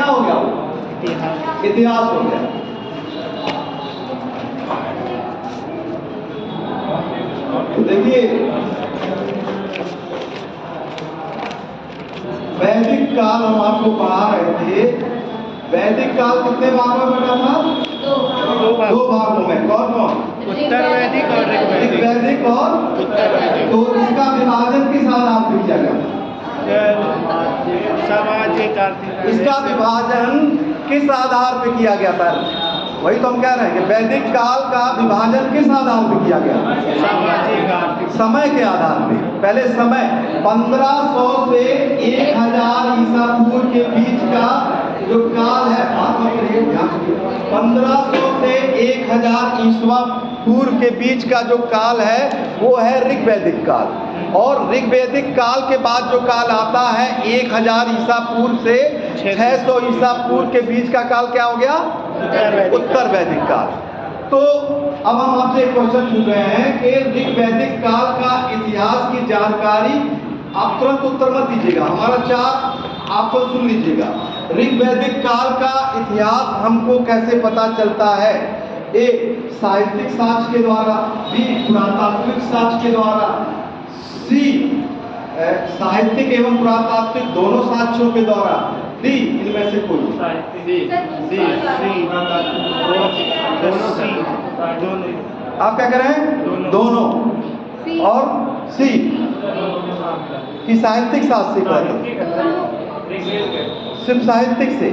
क्या हो गया? वो इतिहास हो गया। देखिए वैदिक काल हम आपको पढ़ा रहे थे। वैदिक काल कितने भागों में बटा था? दो भागों में। कौन कौन? उत्तर वैदिक और ऋग्वैदिक और उत्तर वैदिक। तो इसका विभाजन किस आधार पर किया गया? सामाजिक आर्थिक। इसका विभाजन किस आधार पर किया गया था? वही तो हम कह रहे हैं कि वैदिक काल का विभाजन किस आधार पर किया गया? सामाजिक आर्थिक। समय के आधार पे। पहले समय 1500 से 1000 ईसा पूर्व के बीच का जो काल है, 1500 से 1000 ईसा पूर्व के बीच का जो काल है वो है ऋग्वैदिक काल। और ऋग्वैदिक काल के बाद जो काल आता है 1000 ईसा पूर्व से 600 ईसा पूर्व के बीच का काल क्या हो गया? उत्तर वैदिक काल। तो अब हम आपसे एक क्वेश्चन पूछ रहे हैं कि ऋग्वैदिक काल का इतिहास की जानकारी आप तुरंत उत्तर मत दीजिएगा, हमारा 4 आपको सुन लीजिएगा। ऋग्वैदिक काल का इतिहास हमको कैसे पता चलता है? ए, साहित्यिक साक्ष्य के द्वारा, बी, पुरातात्विक साक्ष्य के द्वारा, सी, साहित्यिक एवं पुरातात्विक दोनों साक्ष्यों के द्वारा, डी, इनमें से कोई। आप क्या कह रहे हैं? दोनों। और सी कि साहित्यिक शास्त्र से कहते, सिर्फ साहित्यिक से,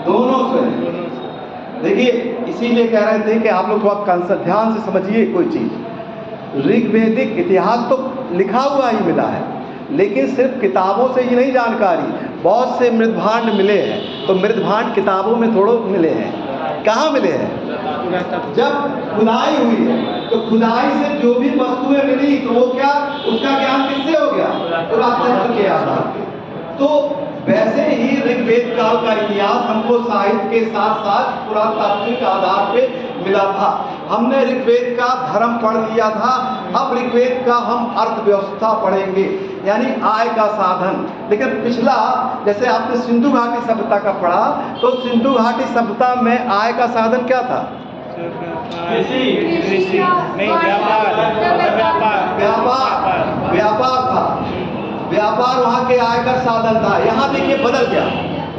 दोनों से। देखिए इसीलिए कह रहे थे कि आप लोग थोड़ा ध्यान से समझिए कोई चीज। ऋग्वैदिक इतिहास तो लिखा हुआ ही मिला है, लेकिन सिर्फ किताबों से ही नहीं जानकारी, बहुत से मृदभांड मिले हैं। तो मृदभांड किताबों में थोड़ो मिले हैं, कहाँ मिले हैं? जब खुदाई हुई है तो खुदाई से जो भी वस्तुएं मिली तो वो क्या, उसका ज्ञान किससे हो गया? पुरातत्व के आधार पर। तो वैसे ही ऋग्वेद काल का इतिहास हमको साहित्य के साथ साथ पुरातात्विक आधार पे मिला था। हमने ऋग्वेद का धर्म पढ़ लिया था, अब ऋग्वेद का हम अर्थव्यवस्था पढ़ेंगे, यानी आय का साधन। लेकिन पिछला जैसे आपने सिंधु घाटी सभ्यता का पढ़ा, तो सिंधु घाटी सभ्यता में आय का साधन क्या था? व्यापार था। व्यापार वहाँ के आय का साधन था। यहाँ देखिए बदल गया,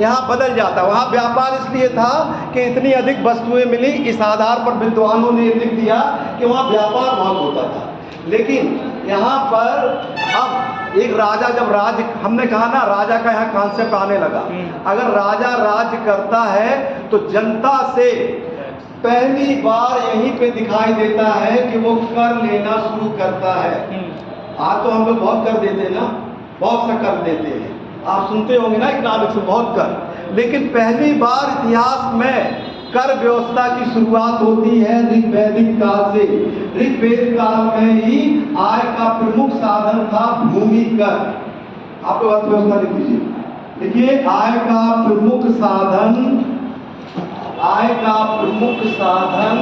यहाँ बदल जाता। वहाँ व्यापार इसलिए था कि इतनी अधिक वस्तुएं मिली, इस आधार पर विद्वानों ने लिख दिया कि वहाँ व्यापार बहुत होता था। लेकिन यहाँ पर अब एक राजा जब राज, हमने कहा ना राजा का यहाँ कॉन्सेप्ट आने लगा। अगर राजा राज करता है तो जनता से पहली बार यहीं पे दिखाई देता है कि वो कर लेना शुरू करता है। आज तो हम लोग बहुत कर देते हैं ना, बहुत सा कर देते हैं, आप सुनते होंगे ना इकोनॉमिक्स में बहुत कर। लेकिन पहली बार इतिहास में कर व्यवस्था की शुरुआत होती है ऋग्वैदिक काल से। ऋग्वेद काल में ही आय का प्रमुख साधन था भूमि कर। आप लोग अर्थव्यवस्था लिख लीजिए। देखिए आय का प्रमुख साधन, आय का प्रमुख साधन,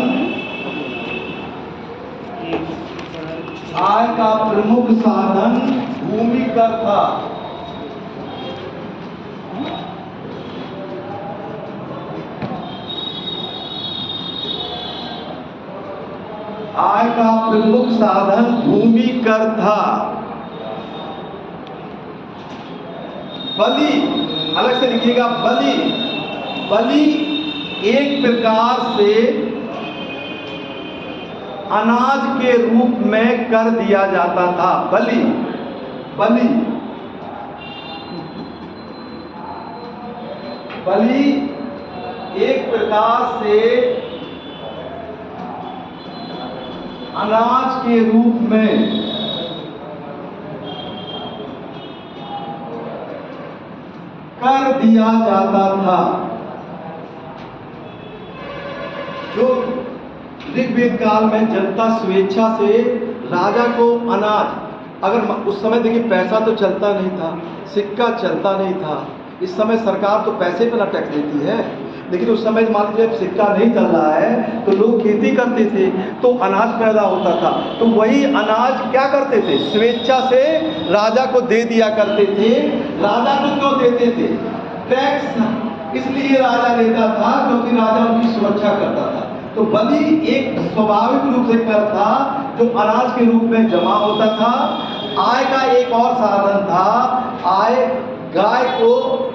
आय का प्रमुख साधन भूमि कर था। आय का प्रमुख साधन भूमि कर था। बलि अलग से लिखिएगा, बलि, बलि एक प्रकार से अनाज के रूप में कर दिया जाता था। बलि, बलि, बलि एक प्रकार से अनाज के रूप में कर दिया जाता था। जो ऋग्वेद काल में जनता स्वेच्छा से राजा को अनाज, अगर उस समय देखिए पैसा तो चलता नहीं था, सिक्का चलता नहीं था। इस समय सरकार तो पैसे पे ना टैक्स देती है, लेकिन उस समय मान लीजिए जब सिक्का नहीं चल रहा है तो लोग खेती करते थे, तो अनाज पैदा होता था, तो वही अनाज क्या करते थे, स्वेच्छा से राजा को दे दिया करते थे। राजा को क्यों देते थे? टैक्स इसलिए राजा लेता था क्योंकि राजा उनकी सुरक्षा करता था। तो बलि एक स्वाभाविक रूप से कर था जो अनाज के रूप में जमा होता था। आय का एक और साधन था, आय गाय को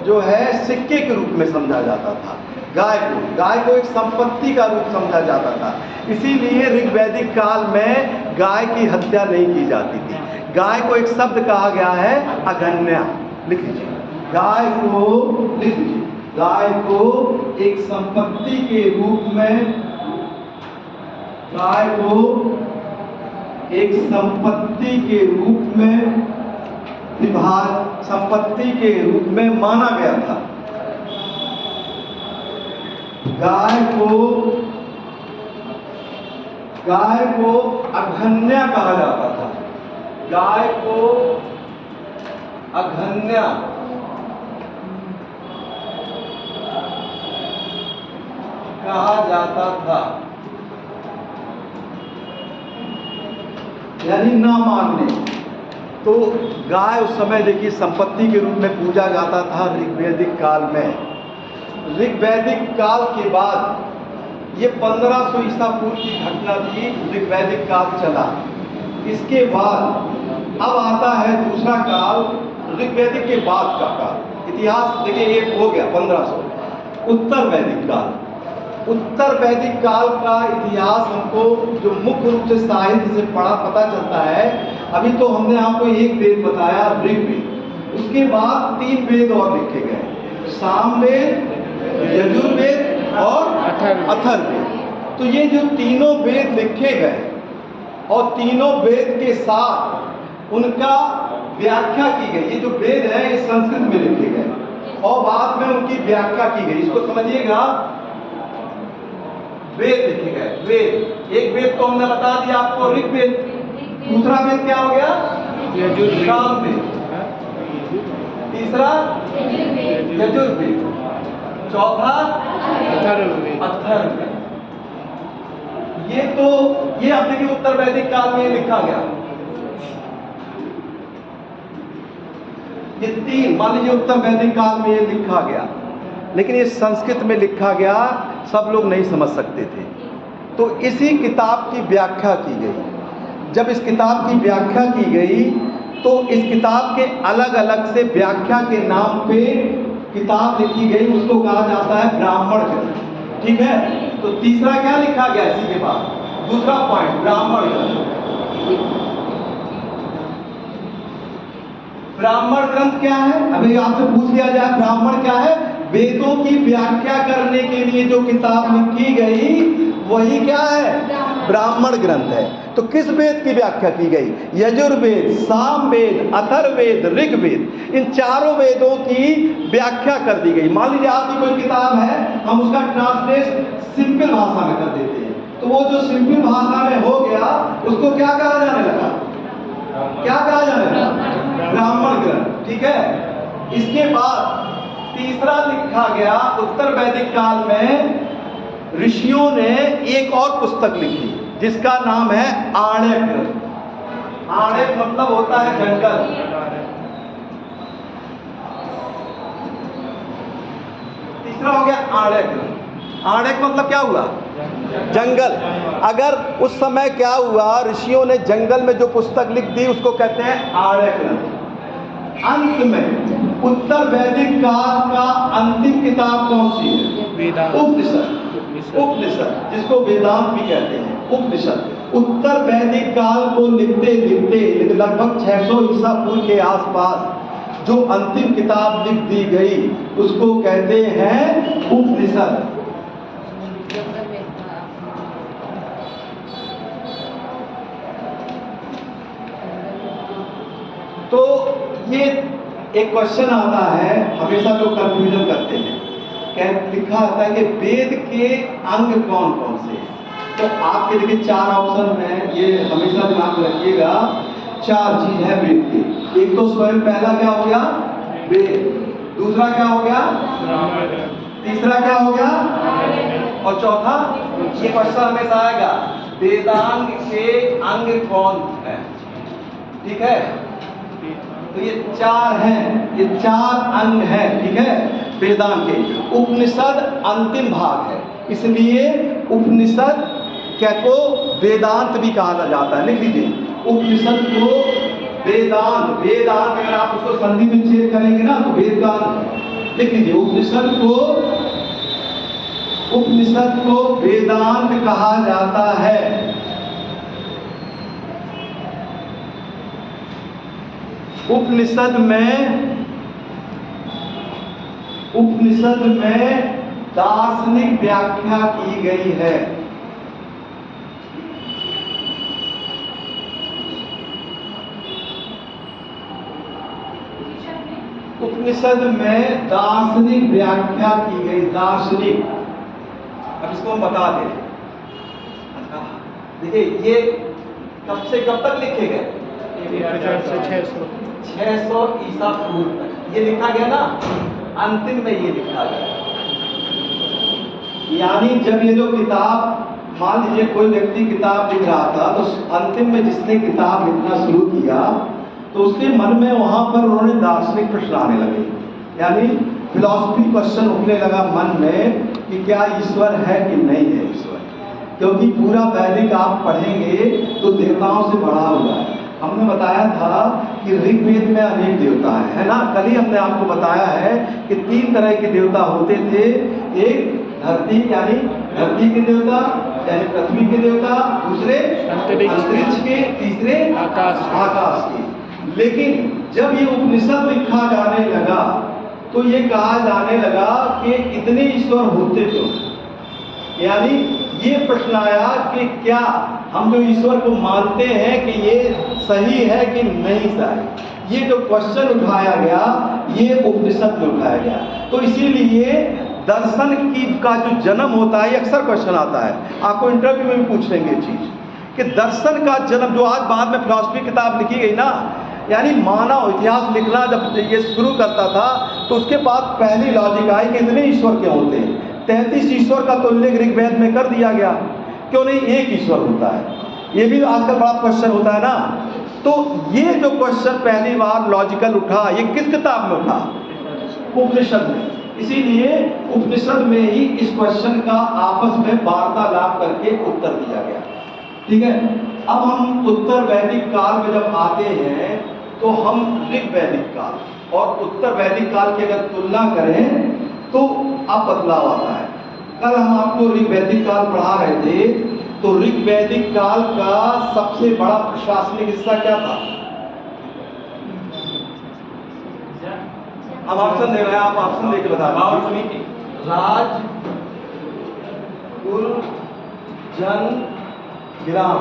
जो है सिक्के के रूप में समझा जाता था। गाय को एक संपत्ति का रूप समझा जाता था। इसीलिए ऋग्वैदिक काल में गाय की हत्या नहीं की जाती थी। गाय को एक शब्द कहा गया है अघन्या, लिख लीजिए, गाय को लिख लीजिए, गाय को एक संपत्ति के रूप में, गाय को एक संपत्ति के रूप में संपत्ति के रूप में माना गया था। गाय को अघन्या कहा जाता था। गाय को अघन्या कहा जाता था, यानी ना मानने। तो गाय उस समय देखिए संपत्ति के रूप में पूजा जाता था ऋग्वैदिक काल में। ऋग्वैदिक काल के बाद ये 1500 ईसा पूर्व की घटना थी, ऋग्वैदिक काल चला। इसके बाद अब आता है दूसरा काल, ऋग्वैदिक के बाद का काल। इतिहास देखिए ये हो गया 1500। उत्तर वैदिक काल, उत्तर वैदिक काल का इतिहास हमको जो मुख्य रूप से साहित्य से पता चलता है, अभी तो हमने आपको एक वेद बताया ऋग्वेद, उसके बाद 3 वेद और लिखे गए, सामवेद, यजुर्वेद और अथर्ववेद। तो ये जो तीनों वेद लिखे गए और तीनों वेद के साथ उनका व्याख्या की गई। ये जो वेद है ये संस्कृत में लिखे गए और बाद में उनकी व्याख्या की गई। इसको समझिएगा, वेद लिखे गए, वेद। एक वेद तो हमने बता दिया आपको ऋग्वेद, दूसरा वेद क्या हो गया? सामवेद, तीसरा यजुर्वेद, चौथा अथर्ववेद। ये अब देखिए उत्तर वैदिक काल में लिखा गया। ये 3 मान लीजिए उत्तर वैदिक काल में ये लिखा गया, लेकिन ये संस्कृत में लिखा गया, सब लोग नहीं समझ सकते थे। तो इसी किताब की व्याख्या की गई। जब इस किताब की व्याख्या की गई तो इस किताब के अलग अलग से व्याख्या के नाम पे किताब लिखी गई, उसको कहा जाता है ब्राह्मण ग्रंथ। ठीक है, तो तीसरा क्या लिखा गया इसी के बाद? दूसरा पॉइंट, ब्राह्मण ग्रंथ। ब्राह्मण ग्रंथ क्या है? अभी आपसे पूछ लिया जाए ब्राह्मण क्या है? वेदों की व्याख्या करने के लिए जो किताब लिखी गई वही क्या है? ब्राह्मण ग्रंथ है। तो किस वेद की व्याख्या की गई? यजुर्वेद, सामवेद, अथर्ववेद, ऋग्वेद, इन चारों वेदों की व्याख्या कर दी गई। मान लीजिए आपकी कोई किताब है, हम उसका ट्रांसलेट सिंपल भाषा में कर देते हैं, तो वो जो सिंपल भाषा में हो गया उसको क्या कहा जाने लगा? क्या कहा जाने लगा? ब्राह्मण ग्रंथ। ठीक है, इसके बाद तीसरा लिखा गया उत्तर वैदिक काल में, ऋषियों ने एक और पुस्तक लिखी जिसका नाम है आर्ण्यक ग्रंथ। आर्ण्यक मतलब होता है जंगल। तीसरा हो गया आर्ण्यक ग्रंथ। आर्ण्यक मतलब क्या हुआ? जंगल। अगर उस समय क्या हुआ, ऋषियों ने जंगल में जो पुस्तक लिख दी उसको कहते हैं आर्ण्यक ग्रंथ। अंत में उत्तर वैदिक काल का अंतिम किताब कौन सी है? उपनिषद। उपनिषद, जिसको वेदांत भी कहते हैं, उपनिषद। उत्तर वैदिक काल को लिखते लिखते लगभग 600 ईसा पूर्व के आसपास जो अंतिम किताब लिख दी गई उसको कहते हैं उपनिषद। तो ये एक क्वेश्चन आता है, हमेशा लोग कंफ्यूजन करते हैं, लिखा आता है कि वेद के अंग कौन कौन से हैं। तो आपके देखिए 4 ऑप्शन में, ये हमेशा दिमाग में रखिएगा, 4 चीज है वेद के। एक तो स्वयं पहला क्या हो गया? वेद। दूसरा क्या हो गया? तीसरा क्या हो गया? और चौथा, ये क्वेश्चन हमेशा आएगा, वेदांग के अंग कौन है? ठीक है, तो ये 4 हैं, ये 4 अंग हैं, ठीक है, वेदांग के। उपनिषद अंतिम भाग है, इसलिए उपनिषद क्या को वेदांत भी कहा जाता है। लिख लीजिए, उपनिषद को वेदांत, वेदांत अगर आप उसको संधि में छेद करेंगे ना तो वेदांत लिख लीजिए। उपनिषद को वेदांत कहा जाता है। उपनिषद में दार्शनिक व्याख्या की गई है। उपनिषद में दार्शनिक व्याख्या की गई, दार्शनिक। अब इसको हम बता दें। देखिए, ये कब से कब तक लिखे गए? 1000 से 600 ईसा पूर्व तक ये लिखा गया ना, अंतिम में ये लिखा गया। यानी जब ये लोग किताब, मान लीजिए कोई व्यक्ति किताब लिख रहा था, तो अंतिम में जिसने किताब लिखना शुरू किया तो उसके मन में वहां पर उन्होंने दार्शनिक प्रश्न आने लगे, यानी फिलॉसफी क्वेश्चन उठने लगा मन में कि क्या ईश्वर है कि नहीं है ईश्वर। क्योंकि पूरा वैदिक आप पढ़ेंगे तो देवताओं से भरा हुआ है। हमने बताया था कि ऋग्वेद में अनेक देवता है ना। कल ही हमने आपको बताया है कि 3 तरह के देवता होते थे। एक धरती, यानी धरती के देवता, यानी पृथ्वी के देवता, दूसरे अंतरिक्ष के, तीसरे आकाश के। लेकिन जब ये उपनिषद लिखा जाने लगा तो ये कहा जाने लगा कि इतने ईश्वर होते क्यों। यानी ये प्रश्न आया कि क्या हम जो ईश्वर को मानते हैं कि ये सही है कि नहीं सही। ये जो क्वेश्चन उठाया गया ये उपनिषद में उठाया गया। तो इसीलिए दर्शन की का जो जन्म होता है, अक्सर क्वेश्चन आता है, आपको इंटरव्यू में भी पूछ लेंगे ये चीज कि दर्शन का जन्म, जो आज बाद में फिलॉसफी किताब लिखी गई ना, यानी मानव इतिहास लिखना जब ये शुरू करता था तो उसके बाद पहली लॉजिक आई कि इतने ईश्वर क्यों होते हैं। 33 ईश्वर का तो उल्लेख ऋग्वेद में कर दिया गया, क्यों नहीं एक ईश्वर होता है। ये भी आजकल बड़ा क्वेश्चन होता है ना। तो ये जो क्वेश्चन पहली बार लॉजिकल उठा, ये किस किताब में उठा? उपनिषद में। इसीलिए उपनिषद में ही इस क्वेश्चन का आपस में वार्तालाप करके उत्तर दिया गया। ठीक है, अब हम उत्तर वैदिक काल में जब आते हैं तो हम ऋग वैदिक काल और उत्तर वैदिक काल की अगर तुलना करें तो अब बदलाव आता है। कल हम आपको ऋग वैदिक काल पढ़ा रहे थे, तो ऋग वैदिक काल का सबसे बड़ा प्रशासनिक हिस्सा क्या था? हम ऑप्शन दे रहे हैं, आप ऑप्शन देके बता रहे हैं। राज, कुल, जन, ग्राम।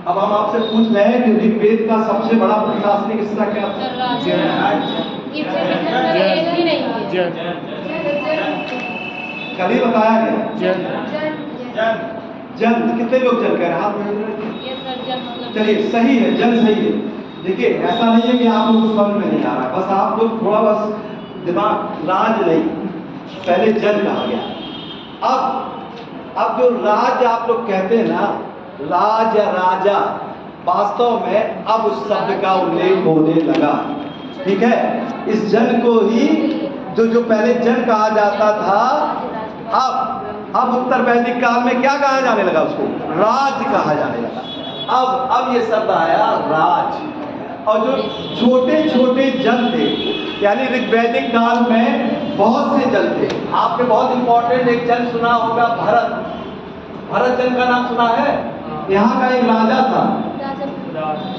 अब हम आपसे पूछ रहे हैं कि ऋग्वेद का सबसे बड़ा प्रशासनिक हिस्सा क्या था? कल ही बताया गया जन। कितने लोग जन कह रहे हैं? हाथ में। चलिए, सही है, जन सही है। देखिए, ऐसा नहीं है कि आप लोगों को समझ में नहीं आ रहा, बस आप लोग थोड़ा बस दिमाग, राज नहीं, पहले जन कहा गया। अब जो राज आप लोग कहते हैं ना, राज या राजा, वास्तव में अब उस शब्द का उल्लेख होने लगा। ठीक है, इस जन को ही जो पहले जन कहा जाता था, अब उत्तर वैदिक काल में क्या कहा जाने लगा? उसको राज कहा जाने लगा। अब ये शब्द आया राज। और जो छोटे छोटे जन थे, यानी ऋग्वैदिक काल में बहुत से जन थे। आपने बहुत इंपॉर्टेंट एक जन सुना होगा, भरत जन का नाम सुना है? यहाँ का एक राजा था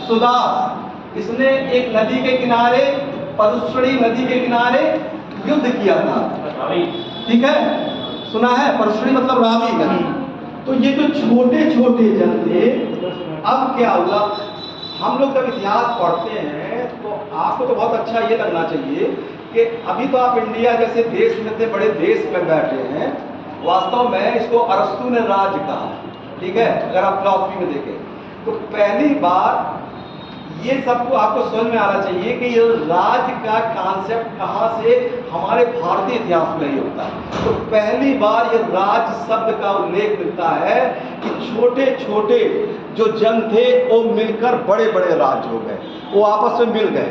सुदास। इसने एक नदी के किनारे, परुष्णी नदी के किनारे युद्ध किया था। ठीक है, सुना है? परुष्णी मतलब रावी नदी। तो ये जो छोटे छोटे जन थे, अब क्या हुआ? हम लोग जब इतिहास पढ़ते हैं तो आपको तो बहुत अच्छा ये लगना चाहिए कि अभी तो आप इंडिया जैसे देश में इतने बड़े देश में बैठे हैं, वास्तव में इसको अरस्तु ने राज कहा। ठीक है, अगर आप फिलॉसफी में देखें तो पहली बार ये सबको आपको समझ में आना चाहिए कि ये राज्य का कॉन्सेप्ट कहाँ से हमारे भारतीय इतिहास में ही होता है। तो पहली बार ये राज्य शब्द का उल्लेख मिलता है कि छोटे छोटे जो जन थे वो मिलकर बड़े बड़े राज्य हो गए, वो आपस में मिल गए।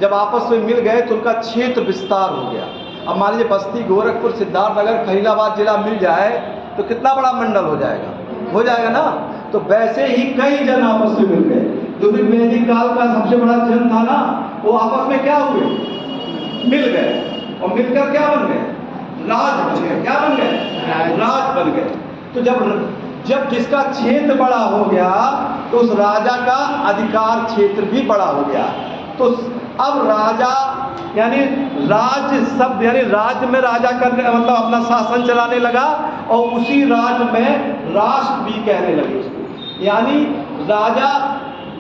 जब आपस में मिल गए तो उनका क्षेत्र विस्तार हो गया। अब मान लीजिए बस्ती, गोरखपुर, सिद्धार्थनगर, खलीलाबाद जिला मिल जाए तो कितना बड़ा मंडल हो जाएगा ना। तो वैसे ही कई जन आपस में मिल गए। जो भी वैदिक काल का सबसे बड़ा जन था ना, वो आपस में क्या हुए, मिल गए, और मिलकर क्या बन गए, राज बन गए। क्या बन गए, राज बन गए। तो जब जिसका क्षेत्र बड़ा हो गया तो उस राजा का अधिकार क्षेत्र भी बड़ा हो गया। तो अब राजा यानी राज्य शब्द यानी राज्य में राजा करने मतलब अपना शासन चलाने लगा, और उसी राज्य में राष्ट्र भी कहने लगे उसको। यानी राजा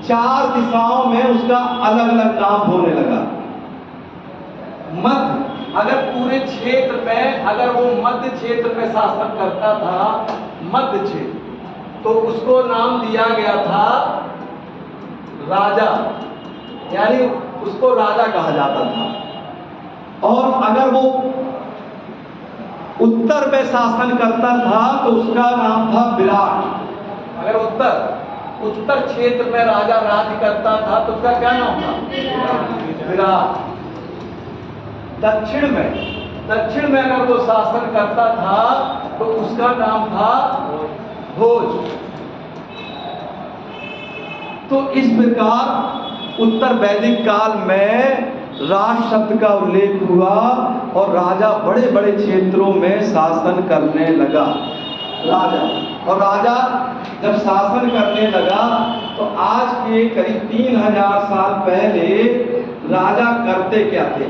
4 दिशाओं में उसका अलग अलग नाम होने लगा। मध्य, अगर पूरे क्षेत्र में अगर वो मध्य क्षेत्र में शासन करता था, मध्य क्षेत्र, तो उसको नाम दिया गया था राजा, यानी उसको राजा कहा जाता था। और अगर वो उत्तर में शासन करता था तो उसका नाम था विराट। अगर उत्तर क्षेत्र में राजा राज्य करता था तो उसका क्या नाम था, विराट। दक्षिण में अगर वो शासन करता था तो उसका नाम था भोज। तो इस प्रकार उत्तर वैदिक काल में राज शब्द का उल्लेख हुआ और राजा बड़े बड़े क्षेत्रों में शासन करने लगा। राजा जब शासन करने लगा तो आज के करीब 3000 साल पहले राजा करते क्या थे,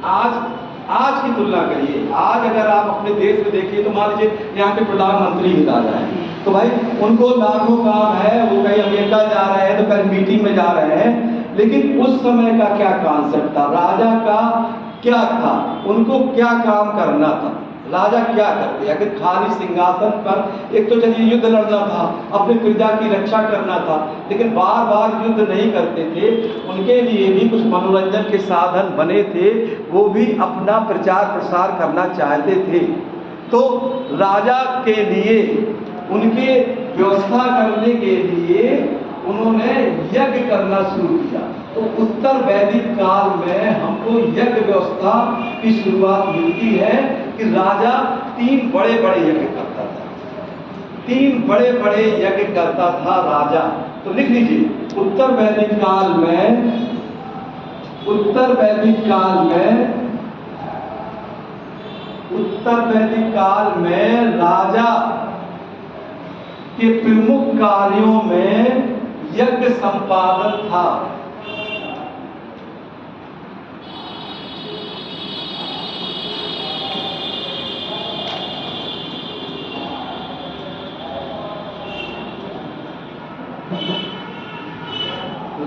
आज की तुलना करिए। आज अगर आप अपने देश में देखिए तो मान लीजिए यहाँ के प्रधानमंत्री ही राजा है, तो भाई उनको लाखों काम है, वो कहीं अमेरिका जा रहे हैं तो कहीं मीटिंग में जा रहे हैं। लेकिन उस समय का क्या कॉन्सेप्ट था, राजा का क्या था, उनको क्या काम करना था, राजा क्या करते? अगर खाली सिंहासन पर एक तो चलिए युद्ध लड़ना था, अपने प्रजा की रक्षा करना था, लेकिन बार बार युद्ध नहीं करते थे। उनके लिए भी कुछ मनोरंजन के साधन बने थे, वो भी अपना प्रचार प्रसार करना चाहते थे। तो राजा के लिए उनके व्यवस्था करने के लिए उन्होंने यज्ञ करना शुरू किया। तो उत्तर वैदिक काल में हमको यज्ञ व्यवस्था की शुरुआत मिलती है कि राजा 3 बड़े बड़े यज्ञ करता था। 3 बड़े बड़े यज्ञ करता था राजा। तो लिख लीजिए, उत्तर वैदिक काल में राजा के प्रमुख कार्यों में यज्ञ संपादन था।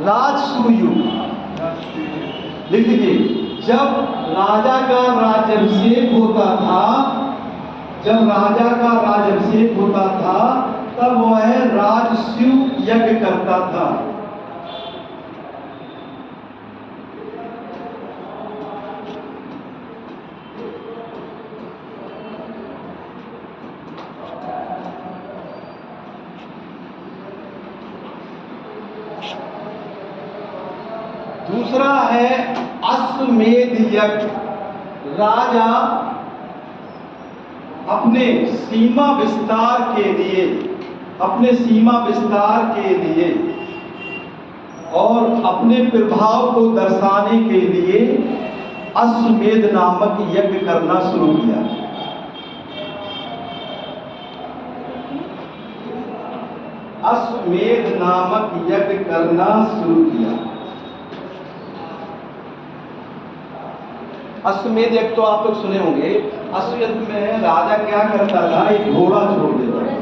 राजसूयुग लिख लीजिए, जब राजा का राज्याभिषेक होता था तब वह राजसूय यज्ञ करता था। दूसरा है अश्वमेध यज्ञ। राजा अपने सीमा विस्तार के लिए और अपने प्रभाव को दर्शाने के लिए अश्वमेध नामक यज्ञ करना शुरू किया। अश्वमेध नामक यज्ञ करना शुरू किया। अश्वमेध यज्ञ तो आप लोग सुने होंगे। अश्वमेध में राजा क्या करता था, एक घोड़ा छोड़ देता था,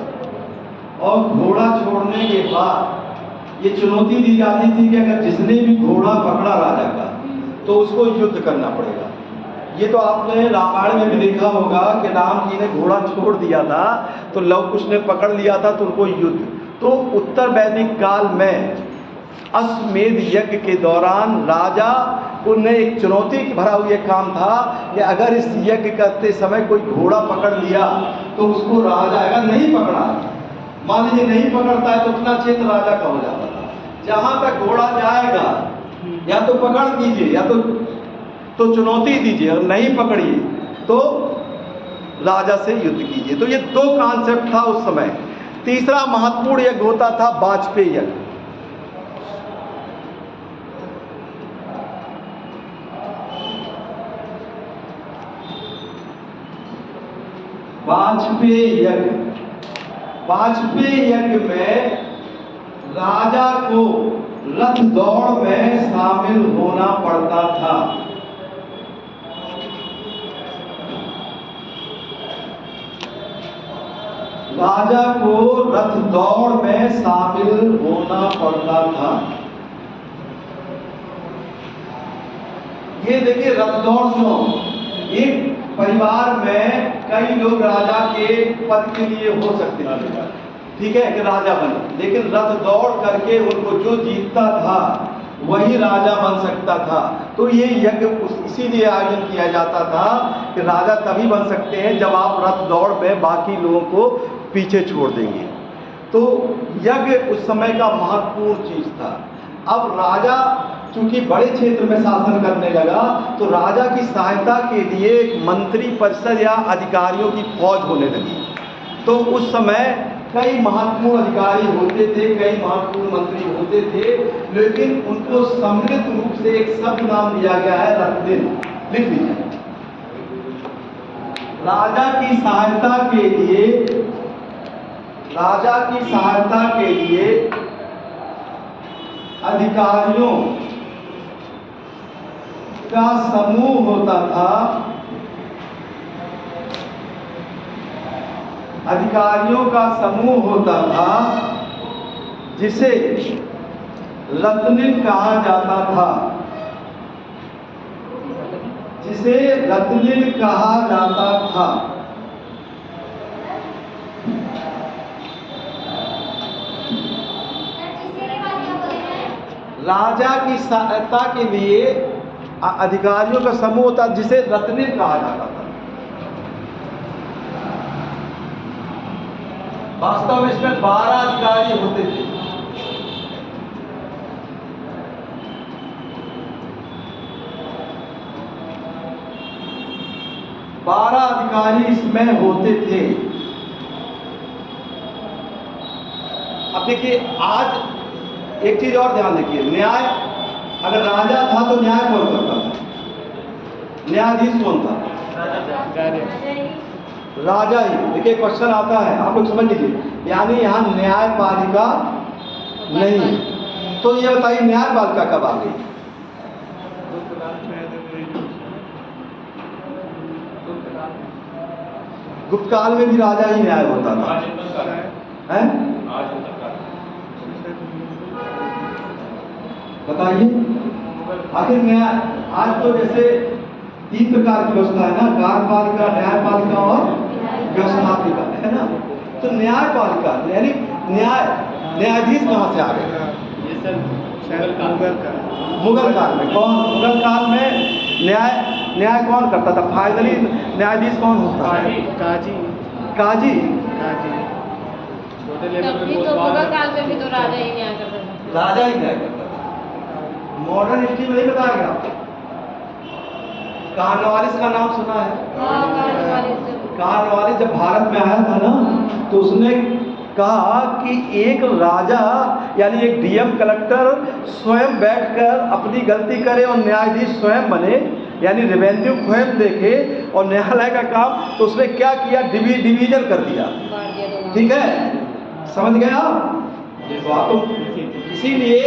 और घोड़ा छोड़ने के बाद ये चुनौती दी जाती थी कि अगर जिसने भी घोड़ा पकड़ा राजा का तो उसको युद्ध करना पड़ेगा। ये तो आपने रामायण में भी देखा होगा कि राम जी ने घोड़ा छोड़ दिया था तो लव कुश ने पकड़ लिया था तो उनको युद्ध। तो उत्तर वैदिक काल में अश्वमेध यज्ञ के दौरान राजा को ने एक चुनौती भरा हुआ काम था कि अगर इस यज्ञ करते समय कोई घोड़ा पकड़ लिया तो उसको राजा, अगर नहीं पकड़ा, मान लीजिए नहीं पकड़ता है तो उतना क्षेत्र राजा का हो जाता था। जहाँ तक घोड़ा जाएगा या तो पकड़ दीजिए या तो चुनौती दीजिए, और नहीं पकड़िए तो राजा से युद्ध कीजिए। तो ये दो कॉन्सेप्ट था उस समय। तीसरा महत्वपूर्ण यज्ञ होता था वाजपेयी यज्ञ। वाजपेयी यज्ञ, वाजपेयी यज्ञ में राजा को रथ दौड़ में शामिल होना पड़ता था। राजा को रथ दौड़ में शामिल होना पड़ता था। ये देखिए रथ दौड़ क्यों? एक परिवार में कई लोग राजा के पद के लिए हो सकते थे, ठीक है, कि राजा बने, लेकिन रथ दौड़ करके उनको जो जीतता था वही राजा बन सकता था। तो ये यज्ञ इसीलिए आयोजन किया जाता था कि राजा तभी बन सकते हैं जब आप रथ दौड़ में बाकी लोगों को पीछे छोड़ देंगे। तो यज्ञ उस समय का महत्वपूर्ण चीज था। अब राजा चूंकि बड़े क्षेत्र में शासन करने लगा तो राजा की सहायता के लिए एक मंत्री परिषद या अधिकारियों की फौज होने लगी। तो उस समय कई महत्वपूर्ण अधिकारी होते थे, कई महत्वपूर्ण मंत्री होते थे, लेकिन उनको सम्मिलित रूप से एक शब्द नाम दिया गया है रत्दिन। लिख लीजिए। राजा की सहायता के लिए, राजा की सहायता के लिए अधिकारियों का समूह होता था। अधिकारियों का समूह होता था जिसे रत्निन कहा जाता था, जिसे रत्निन कहा जाता था। राजा की सहायता के लिए अधिकारियों का समूह होता जिसे रत्निन कहा जाता था। वास्तव में इसमें 12 अधिकारी होते थे। बारह अधिकारी इसमें होते थे। अब देखिए, आज एक चीज और ध्यान रखिए, न्याय अगर राजा था तो न्याय कौन करता था? न्यायाधीश कौन था? राजा ही। देखिए क्वेश्चन आता है, आप लोग समझ लीजिए, यानी यहाँ न्यायपालिका नहीं। तो ये बताइए न्यायपालिका कब आ गई? गुप्त काल में भी राजा ही न्याय होता था, हैं? बताइए आखिर न्याय, आज तो जैसे 3 प्रकार की व्यवस्था है ना, कार्यपालिका, न्यायपालिका और व्यवस्थापिका, है ना। तो न्यायपालिका यानी न्यायाधीश कहाँ से आ गए? मुगल काल में। कौन? मुगल काल में न्याय कौन करता था? फाइनली न्यायाधीश कौन होता है? काजी। काजी। मुगल काल में भी तो राजा ही न्याय करता था। राजा ही न्याय करता था। मॉडर्न हिस्ट्री में नहीं बताया गया आपको? कॉर्नवालिस का नाम सुना है? कॉर्नवालिस जब भारत में आया था ना, तो उसने कहा कि एक राजा यानी एक डीएम कलेक्टर स्वयं बैठकर अपनी गलती करे और न्यायाधीश स्वयं बने, यानी रेवेन्यू स्वयं देखे और न्यायालय का काम। तो उसने क्या किया? डिवीजन कर दिया। ठीक है, समझ गए आप? इसीलिए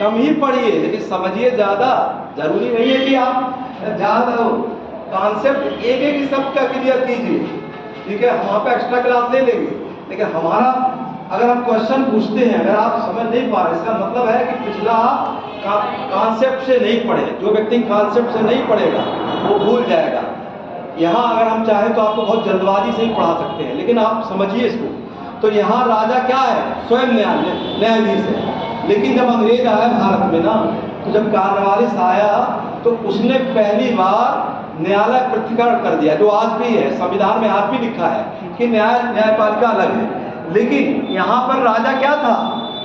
कम ही पढ़िए लेकिन समझिए ज़्यादा। जरूरी नहीं है कि आप ज़्यादा कॉन्सेप्ट एक ही शब्द का क्लियर कीजिए, ठीक है, वहाँ पे एक्स्ट्रा क्लास ले लेंगे। लेकिन हमारा अगर हम क्वेश्चन पूछते हैं, अगर आप समझ नहीं पा रहे, इसका मतलब है कि पिछला कॉन्सेप्ट से नहीं पढ़े। जो व्यक्ति कॉन्सेप्ट से नहीं पढ़ेगा वो भूल जाएगा। यहाँ अगर हम चाहें तो आपको बहुत जल्दबाजी से ही पढ़ा सकते हैं, लेकिन आप समझिए इसको। तो यहाँ राजा क्या है? स्वयं न्यायाधीश है। लेकिन जब अंग्रेज आया भारत में ना, तो जब कॉर्नवालिस आया तो उसने पहली बार न्यायालय पृथक्करण कर दिया, जो आज भी है, संविधान में आज भी लिखा है कि न्यायपालिका अलग है। लेकिन यहाँ पर राजा क्या था?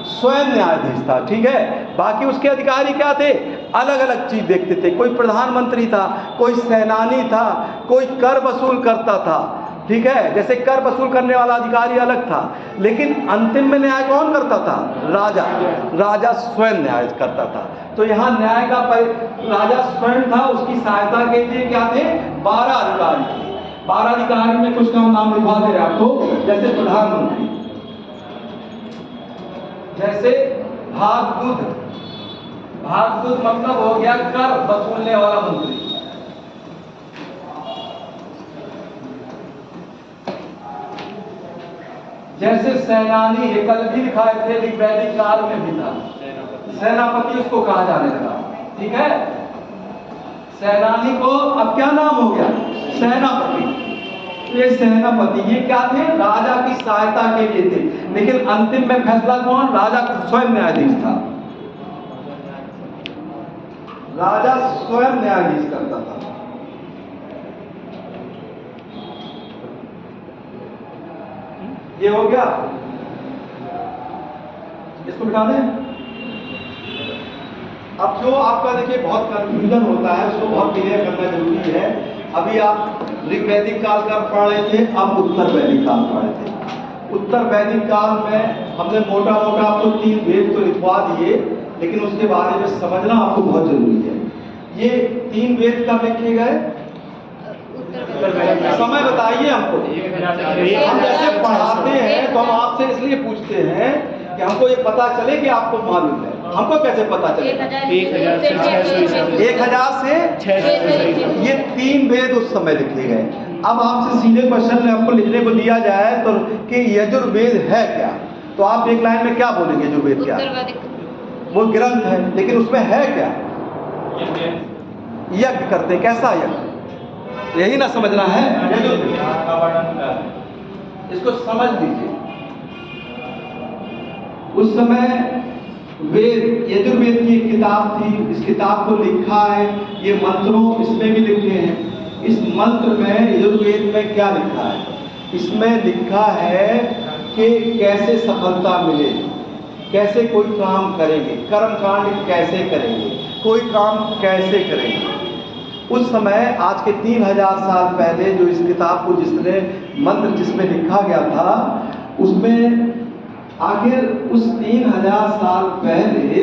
स्वयं न्यायाधीश था, ठीक है। बाकी उसके अधिकारी क्या थे? अलग अलग चीज देखते थे। कोई प्रधानमंत्री था, कोई सेनानी था, कोई कर वसूल करता था, ठीक है। जैसे कर वसूल करने वाला अधिकारी अलग था, लेकिन अंतिम में न्याय कौन करता था? राजा स्वयं न्याय करता था। तो यहाँ न्याय का राजा स्वयं था, उसकी सहायता के लिए क्या थे? 12 अधिकारी थे। 12 अधिकारी में कुछ नाम लिखवा दे रहे आपको, जैसे प्रधानमंत्री, जैसे भागदूत मतलब हो गया कर वसूलने वाला मंत्री। जैसे सेनानी, ये कल भी दिखाए थे, वैदिक काल में भी था, सेनापति उसको कहा जाने लगा, ठीक है। सेनानी को अब क्या नाम हो गया? सेनापति। ये सेनापति ये क्या थे? राजा की सहायता के लिए थे, लेकिन अंतिम में फैसला कौन? राजा स्वयं न्यायाधीश था। राजा स्वयं न्यायाधीश करता था। ये हो गया, इसको मिटा दें। अब जो आपका देखिए बहुत कंफ्यूजन होता है, उसको बहुत क्लियर करना जरूरी है। अभी आप ऋग्वैदिक काल का पढ़ रहे थे, अब उत्तर वैदिक काल पढ़ रहे थे। उत्तर वैदिक काल में हमने मोटा आपको 3 वेद तो लिखवा दिए, लेकिन उसके बारे में समझना आपको बहुत जरूरी है। ये 3 वेद कब लिखे गए? समय बताइए हमको। हम जैसे पढ़ाते हैं तो हम आपसे इसलिए पूछते हैं कि हमको ये पता चले कि आपको मालूम है। हमको कैसे पता चले? 1000 से 600 ये 3 वेद उस समय लिखे गए। अब आपसे सीधे क्वेश्चन आपको लिखने को दिया जाए तो कि यजुर्वेद है क्या, तो आप एक लाइन में क्या बोलेंगे? यजुर्वेद क्या? वो ग्रंथ है, लेकिन उसमें है क्या? यज्ञ करते हैं। कैसा यज्ञ? यही ना समझना है। इसको समझ लीजिए। उस समय वेद, यजुर्वेद की एक किताब थी, इस किताब को लिखा है, ये मंत्रों इसमें भी लिखे हैं। इस मंत्र में, यजुर्वेद में क्या लिखा है? इसमें लिखा है कि कैसे सफलता मिले, कैसे कोई काम करेंगे, कर्म कांड कैसे करेंगे, कोई काम कैसे करेंगे। उस समय आज के 3000 साल पहले जो इस किताब को जिसने मंत्र जिसमें लिखा गया था, उसमें आखिर उस 3000 साल पहले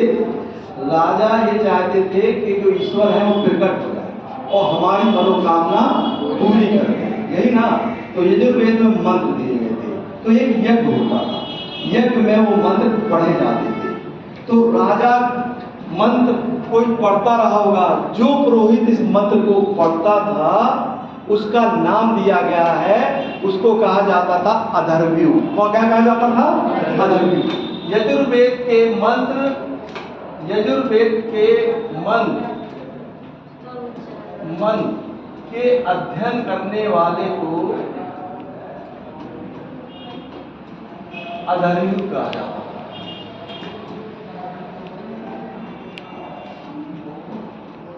राजा ये चाहते थे कि जो ईश्वर है वो प्रकट हो जाए और हमारी मनोकामना पूरी कर दे, यही ना। तो यजुर्वेद में मंत्र दिए गए थे, तो एक यज्ञ होता था, यज्ञ में वो मंत्र पढ़े जाते थे। तो राजा मंत्र कोई पढ़ता रहा होगा, जो पुरोहित इस मंत्र को पढ़ता था उसका नाम दिया गया है, उसको कहा जाता था अधर्व्यू। कौन क्या कहा जाता था? अधर्व्यू। यजुर्वेद के मंत्र के अध्ययन करने वाले को अधर्व्यू कहा जाता था।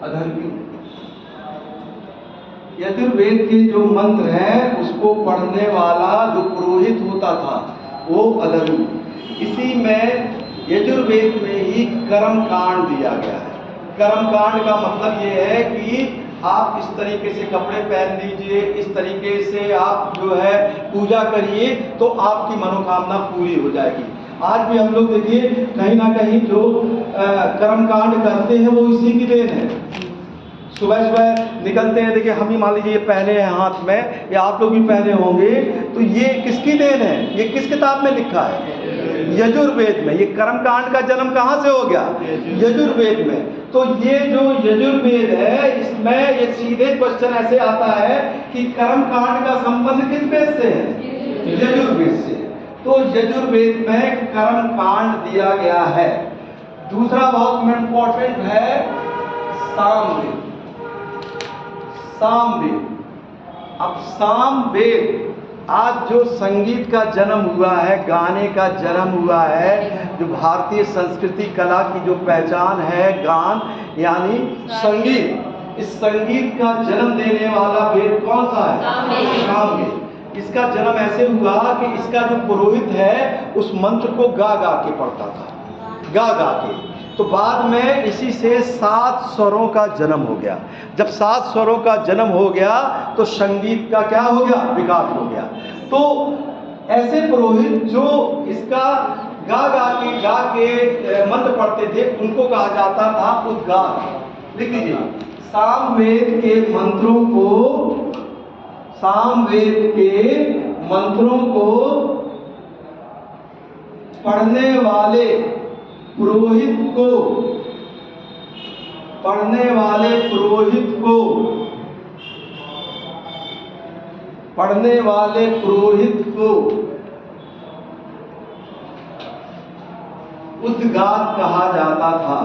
अधर्व्यू। यजुर्वेद के जो मंत्र हैं उसको पढ़ने वाला जो पुरोहित होता था वो अधर्व्यू। इसी में यजुर्वेद में ही कर्म कांड दिया गया है। कर्म कांड का मतलब ये है कि आप इस तरीके से कपड़े पहन लीजिए, इस तरीके से आप जो है पूजा करिए तो आपकी मनोकामना पूरी हो जाएगी। आज भी हम लोग देखिए कहीं ना कहीं जो कर्म कांड करते हैं वो इसी की देन है। सुबह सुबह निकलते हैं, देखिए हम ही मान लीजिए ये पहने हैं हाथ में, या आप लोग भी पहने होंगे, तो ये किसकी देन है? ये किस किताब में लिखा है? यजुर्वेद में। ये कर्म कांड का जन्म कहाँ से हो गया? यजुर्वेद में। तो ये जो यजुर्वेद है इसमें ये सीधे क्वेश्चन ऐसे आता है कि कर्म कांड का संबंध किस वेद से है? यजुर्वेद से। तो यजुर्वेद में कर्म कांड दिया गया है। दूसरा बहुत इंपॉर्टेंट है सामवेद। सामवेद। अब सामवेद आज जो संगीत का जन्म हुआ है, गाने का जन्म हुआ है, जो भारतीय संस्कृति कला की जो पहचान है, गान यानी संगीत, इस संगीत का जन्म देने वाला वेद कौन सा है? सामवेद। इसका जन्म ऐसे हुआ कि इसका जो पुरोहित है उस मंत्र को गा गा के पढ़ता था, गा गा के। तो बाद में इसी से 7 स्वरों का जन्म हो गया। जब 7 स्वरों का जन्म हो गया तो संगीत का क्या हो गया? विकास हो गया। तो ऐसे पुरोहित जो इसका गा के मंत्र पढ़ते थे उनको कहा जाता था उद्गार। लिख लीजिए, सामवेद के मंत्रों को पढ़ने वाले पुरोहित को उद्गात कहा जाता था।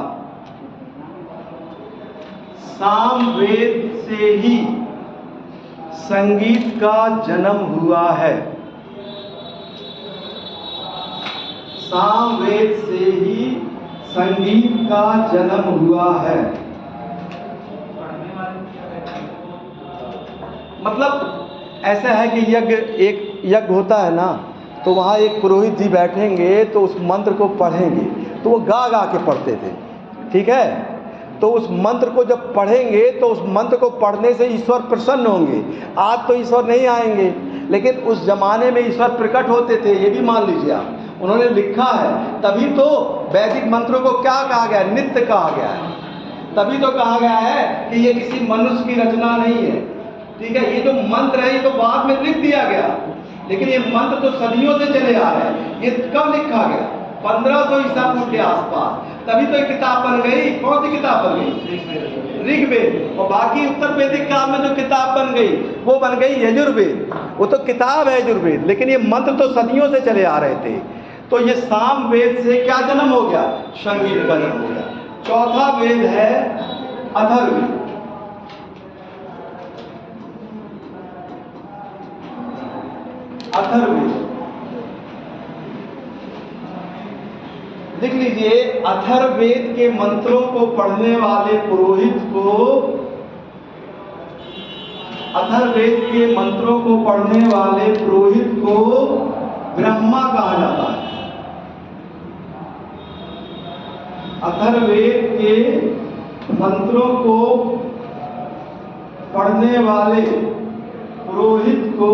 सामवेद से ही संगीत का जन्म हुआ है। सामवेद से ही संगीत का जन्म हुआ है। मतलब ऐसा है कि एक यज्ञ होता है ना, तो वहाँ एक पुरोहित जी बैठेंगे तो उस मंत्र को पढ़ेंगे, तो वो गा गा के पढ़ते थे, ठीक है। तो उस मंत्र को जब पढ़ेंगे तो उस मंत्र को पढ़ने से ईश्वर प्रसन्न होंगे। आज तो ईश्वर नहीं आएंगे, लेकिन उस जमाने में ईश्वर प्रकट होते थे, ये भी मान लीजिए आप। उन्होंने लिखा है, तभी तो वैदिक मंत्रों को क्या कहा गया? नित्य कहा गया है। तभी तो कहा गया है कि ये किसी मनुष्य की रचना नहीं है, ठीक है। ये जो मंत्र है ये तो बाद में लिख दिया गया, लेकिन ये मंत्र तो सदियों से चले आ रहे हैं। ये कब लिखा गया? 1500 ईसा पूर्व के आसपास। तभी तो एक किताब बन गई। कौन सी किताब बन गई? ऋग्वेद। और बाकी उत्तर वैदिक काल में जो किताब बन गई वो बन गई यजुर्वेद। वो तो किताब है यजुर्वेद, लेकिन ये मंत्र तो सदियों से चले आ रहे थे। तो ये सामवेद से क्या जन्म हो गया? संगीत का जन्म हो गया। चौथा वेद है अथर्ववेद। अथर्ववेद लिख लीजिए, अथर्ववेद के मंत्रों को पढ़ने वाले पुरोहित को, अथर्ववेद के मंत्रों को पढ़ने वाले पुरोहित को ब्रह्मा कहा जाता है। अथर्ववेद के मंत्रों को पढ़ने वाले पुरोहित को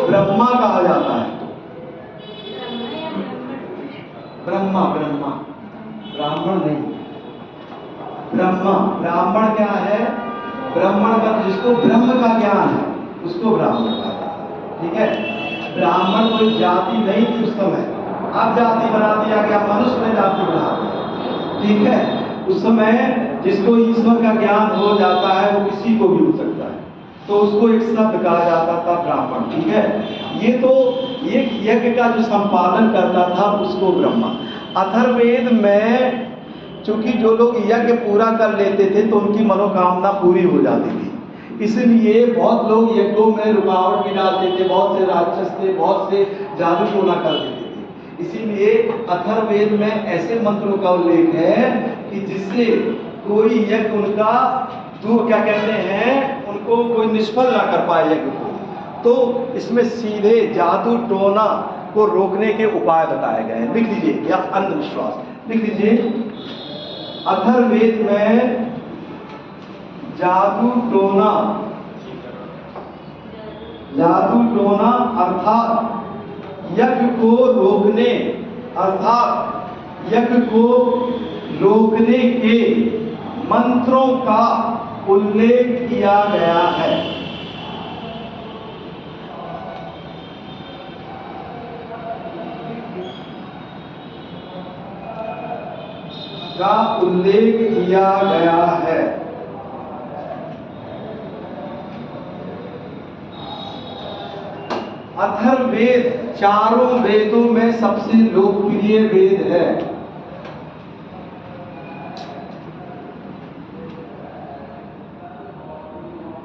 ब्रह्मा कहा जाता है। ब्रह्मा ब्राह्मण नहीं, ब्राह्मण क्या है? ब्राह्मण का जिसको ब्रह्म का ज्ञान है उसको ब्राह्मण कहा जाता है, ठीक है। ब्राह्मण कोई जाति नहीं थी उस समय। अब जाति बना दिया गया, मनुष्य ने जाति बना दिया, ठीक है। उस समय जिसको ईश्वर का ज्ञान हो जाता है वो किसी को भी हो सकता है, तो उसको एक शब्द कहा जाता था ब्राह्मण, ठीक है। ये तो एक यज्ञ का जो संपादन करता था उसको ब्रह्मा। अथर्ववेद में चूंकि जो लोग यज्ञ पूरा कर लेते थे तो उनकी मनोकामना पूरी हो जाती थी, इसलिए बहुत लोग यज्ञों में रुकावट भी डालते थे। बहुत से राक्षस थे, बहुत से जादू टोना कर देते थे। इसीलिए अथर्ववेद में ऐसे मंत्रों का उल्लेख है कि जिससे कोई यज्ञ उनका क्या कहते हैं, उनको कोई निष्फल ना कर पाए यज्ञ को। तो इसमें सीधे जादू टोना को रोकने के उपाय बताए गए हैं। लिख लीजिए, या अंधविश्वास लिख लीजिए। अथर्ववेद में जादू टोना अर्थात यज्ञ को रोकने के मंत्रों का उल्लेख किया गया है। अथर्ववेद चारों वेदों में सबसे लोकप्रिय वेद है।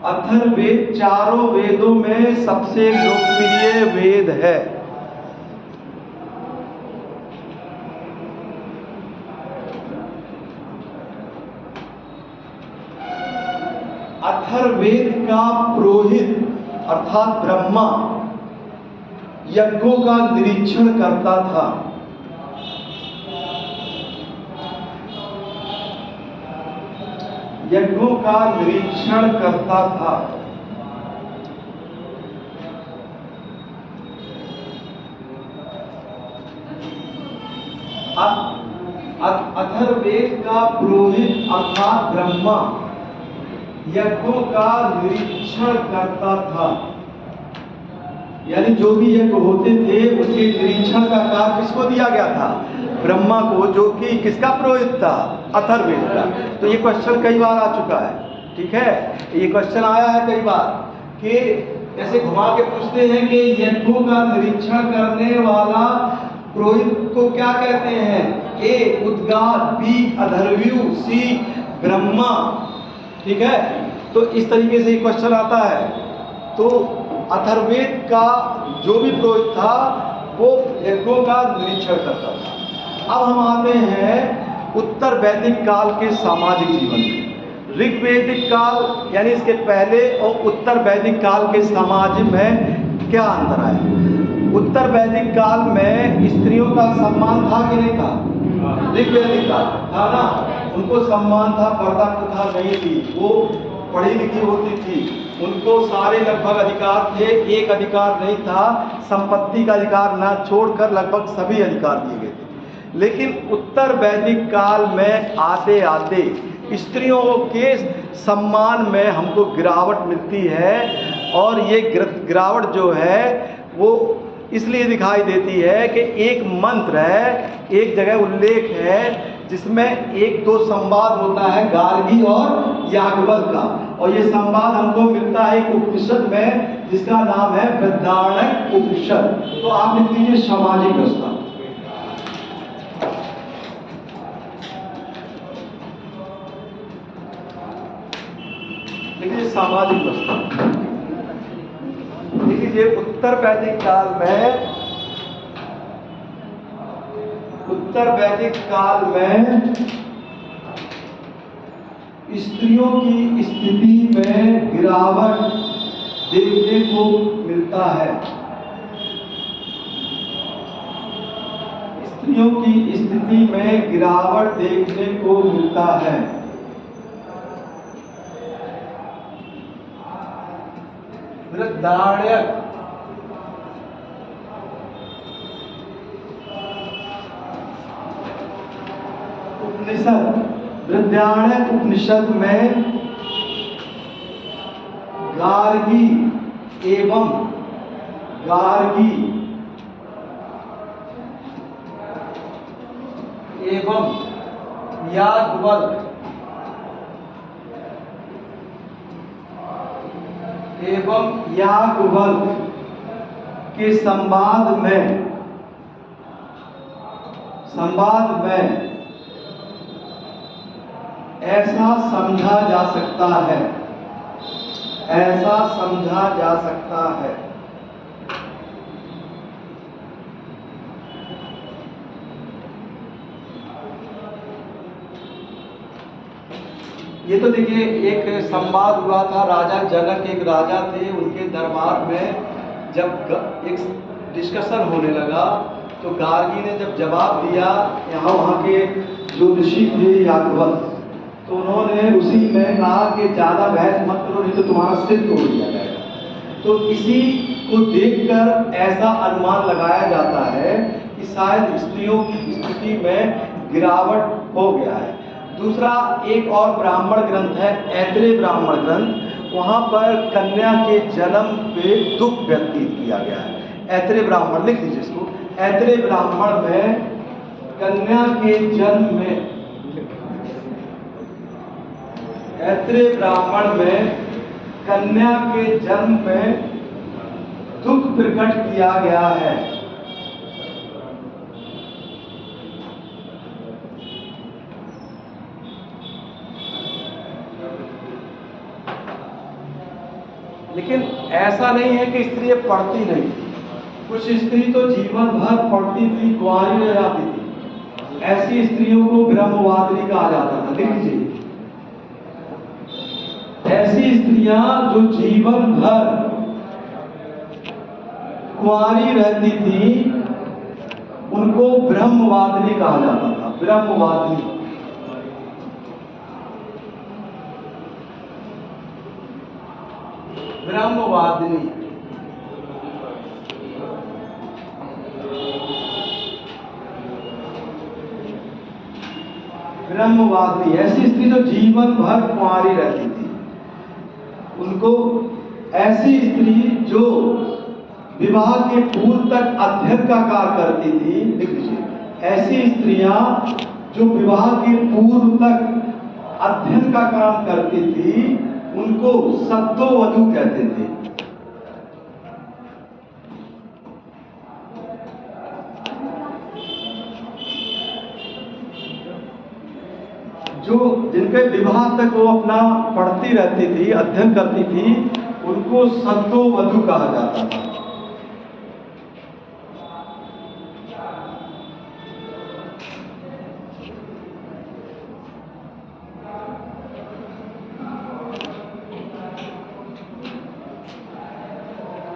अथर्ववेद चारों वेदों में सबसे लोकप्रिय वेद है। अथर्ववेद का पुरोहित अर्थात ब्रह्मा यज्ञों का निरीक्षण करता था। यज्ञों का निरीक्षण करता था। अथर्ववेद का पुरोहित अर्थात ब्रह्मा यज्ञों का निरीक्षण करता था। यानी जो भी यज्ञ होते थे उसके निरीक्षण का कार्य किसको दिया गया था? ब्रह्मा को, जो कि किसका पुरोहित था? अथर्ववेद का। तो ये क्वेश्चन कई बार आ चुका है, ठीक है, ये क्वेश्चन आया है कई बार कि ऐसे घुमा के पूछते हैं कि यज्ञों का निरीक्षण करने वाला पुरोहित को क्या कहते हैं? ए उद्गार, बी अथर्वयु, सी ब्रह्मा, ठीक है। तो इस तरीके से क्वेश्चन आता है। तो अथर्ववेद का जो भी पुरोहित था वो यज्ञों का निरीक्षण करता था। अब हम आते हैं उत्तर वैदिक काल के सामाजिक जीवन में। ऋग्वैदिक काल यानी इसके पहले और उत्तर वैदिक काल के समाज में क्या अंतर है? उत्तर वैदिक काल में स्त्रियों का सम्मान था कि नहीं था? ऋग्वैदिक काल था ना, उनको सम्मान था, पर्दा प्रथा नहीं थी, वो पढ़ी लिखी होती थी, उनको सारे लगभग अधिकार थे। एक अधिकार नहीं था, संपत्ति का अधिकार ना छोड़कर लगभग सभी अधिकार दिए गए थे। लेकिन उत्तर वैदिक काल में आते आते स्त्रियों के सम्मान में हमको गिरावट मिलती है। और ये गिरावट जो है वो इसलिए दिखाई देती है कि एक मंत्र है, एक जगह उल्लेख है जिसमें एक दो संवाद होता है गार्गी और याज्ञवल्क्य का, और ये संवाद हमको मिलता है एक उपनिषद में जिसका नाम है बृहदारण्यक उपनिषद। तो आप लिख लीजिए सामाजिक व्यवस्था। लिखिए सामाजिक व्यवस्था। देखिए उत्तर वैदिक काल में, उत्तर वैदिक काल में स्त्रियों की स्थिति में गिरावट देखने को मिलता है। स्त्रियों की स्थिति में गिरावट देखने को मिलता है। बृहदारण्यक उपनिषद, बृहदारण्यक उपनिषद में गार्गी एवं याज्ञवल्क्य के संवाद में ऐसा समझा जा सकता है, ऐसा समझा जा सकता है। ये तो देखिए एक संवाद हुआ था, राजा जनक एक राजा थे, उनके दरबार में जब एक डिस्कशन होने लगा तो गार्गी ने जब जवाब दिया यहाँ वहाँ के जो ऋषि थे याज्ञवल्क्य, तो उन्होंने उसी में कहा कि ज़्यादा बहस मत करो नहीं तो तुम्हारा सिर तोड़ दिया जाएगा। तो इसी को देखकर ऐसा अनुमान लगाया जाता है कि शायद स्त्रियों की स्थिति में गिरावट हो गया है। दूसरा एक और ब्राह्मण ग्रंथ है ऐत्रेय ब्राह्मण ग्रंथ, वहाँ पर कन्या के जन्म पे दुख व्यतीत किया गया है। ऐत्रेय ब्राह्मण लिख लीजिए इसको। ऐत्रेय ब्राह्मण में कन्या के जन्म में, ऐत्रेय ब्राह्मण में कन्या के जन्म में दुख प्रकट किया गया है। लेकिन ऐसा नहीं है कि स्त्री पढ़ती नहीं थी। कुछ स्त्री तो जीवन भर पढ़ती थी, कुंवारी रह जाती थी। ऐसी स्त्रियों को ब्रह्मवादिनी कहा जाता था। देख लीजिए, ऐसी स्त्रियां जो जीवन भर कुंवारी रहती थी उनको ब्रह्मवादिनी कहा जाता था। ब्रह्मवादिनी। ब्रह्मवादिनी ब्रह्मवादिनी ऐसी स्त्री जो जीवन भर कुंवारी रहती थी उनको, ऐसी स्त्री जो विवाह के पूर्व तक अध्ययन का कार्य करती थी। लिख लीजिए, ऐसी स्त्रियां जो विवाह के पूर्व तक अध्ययन का काम करती थी उनको सद्योवधू कहते थे। जो जिनके विवाह तक वो अपना पढ़ती रहती थी, अध्ययन करती थी, उनको सद्योवधू कहा जाता था।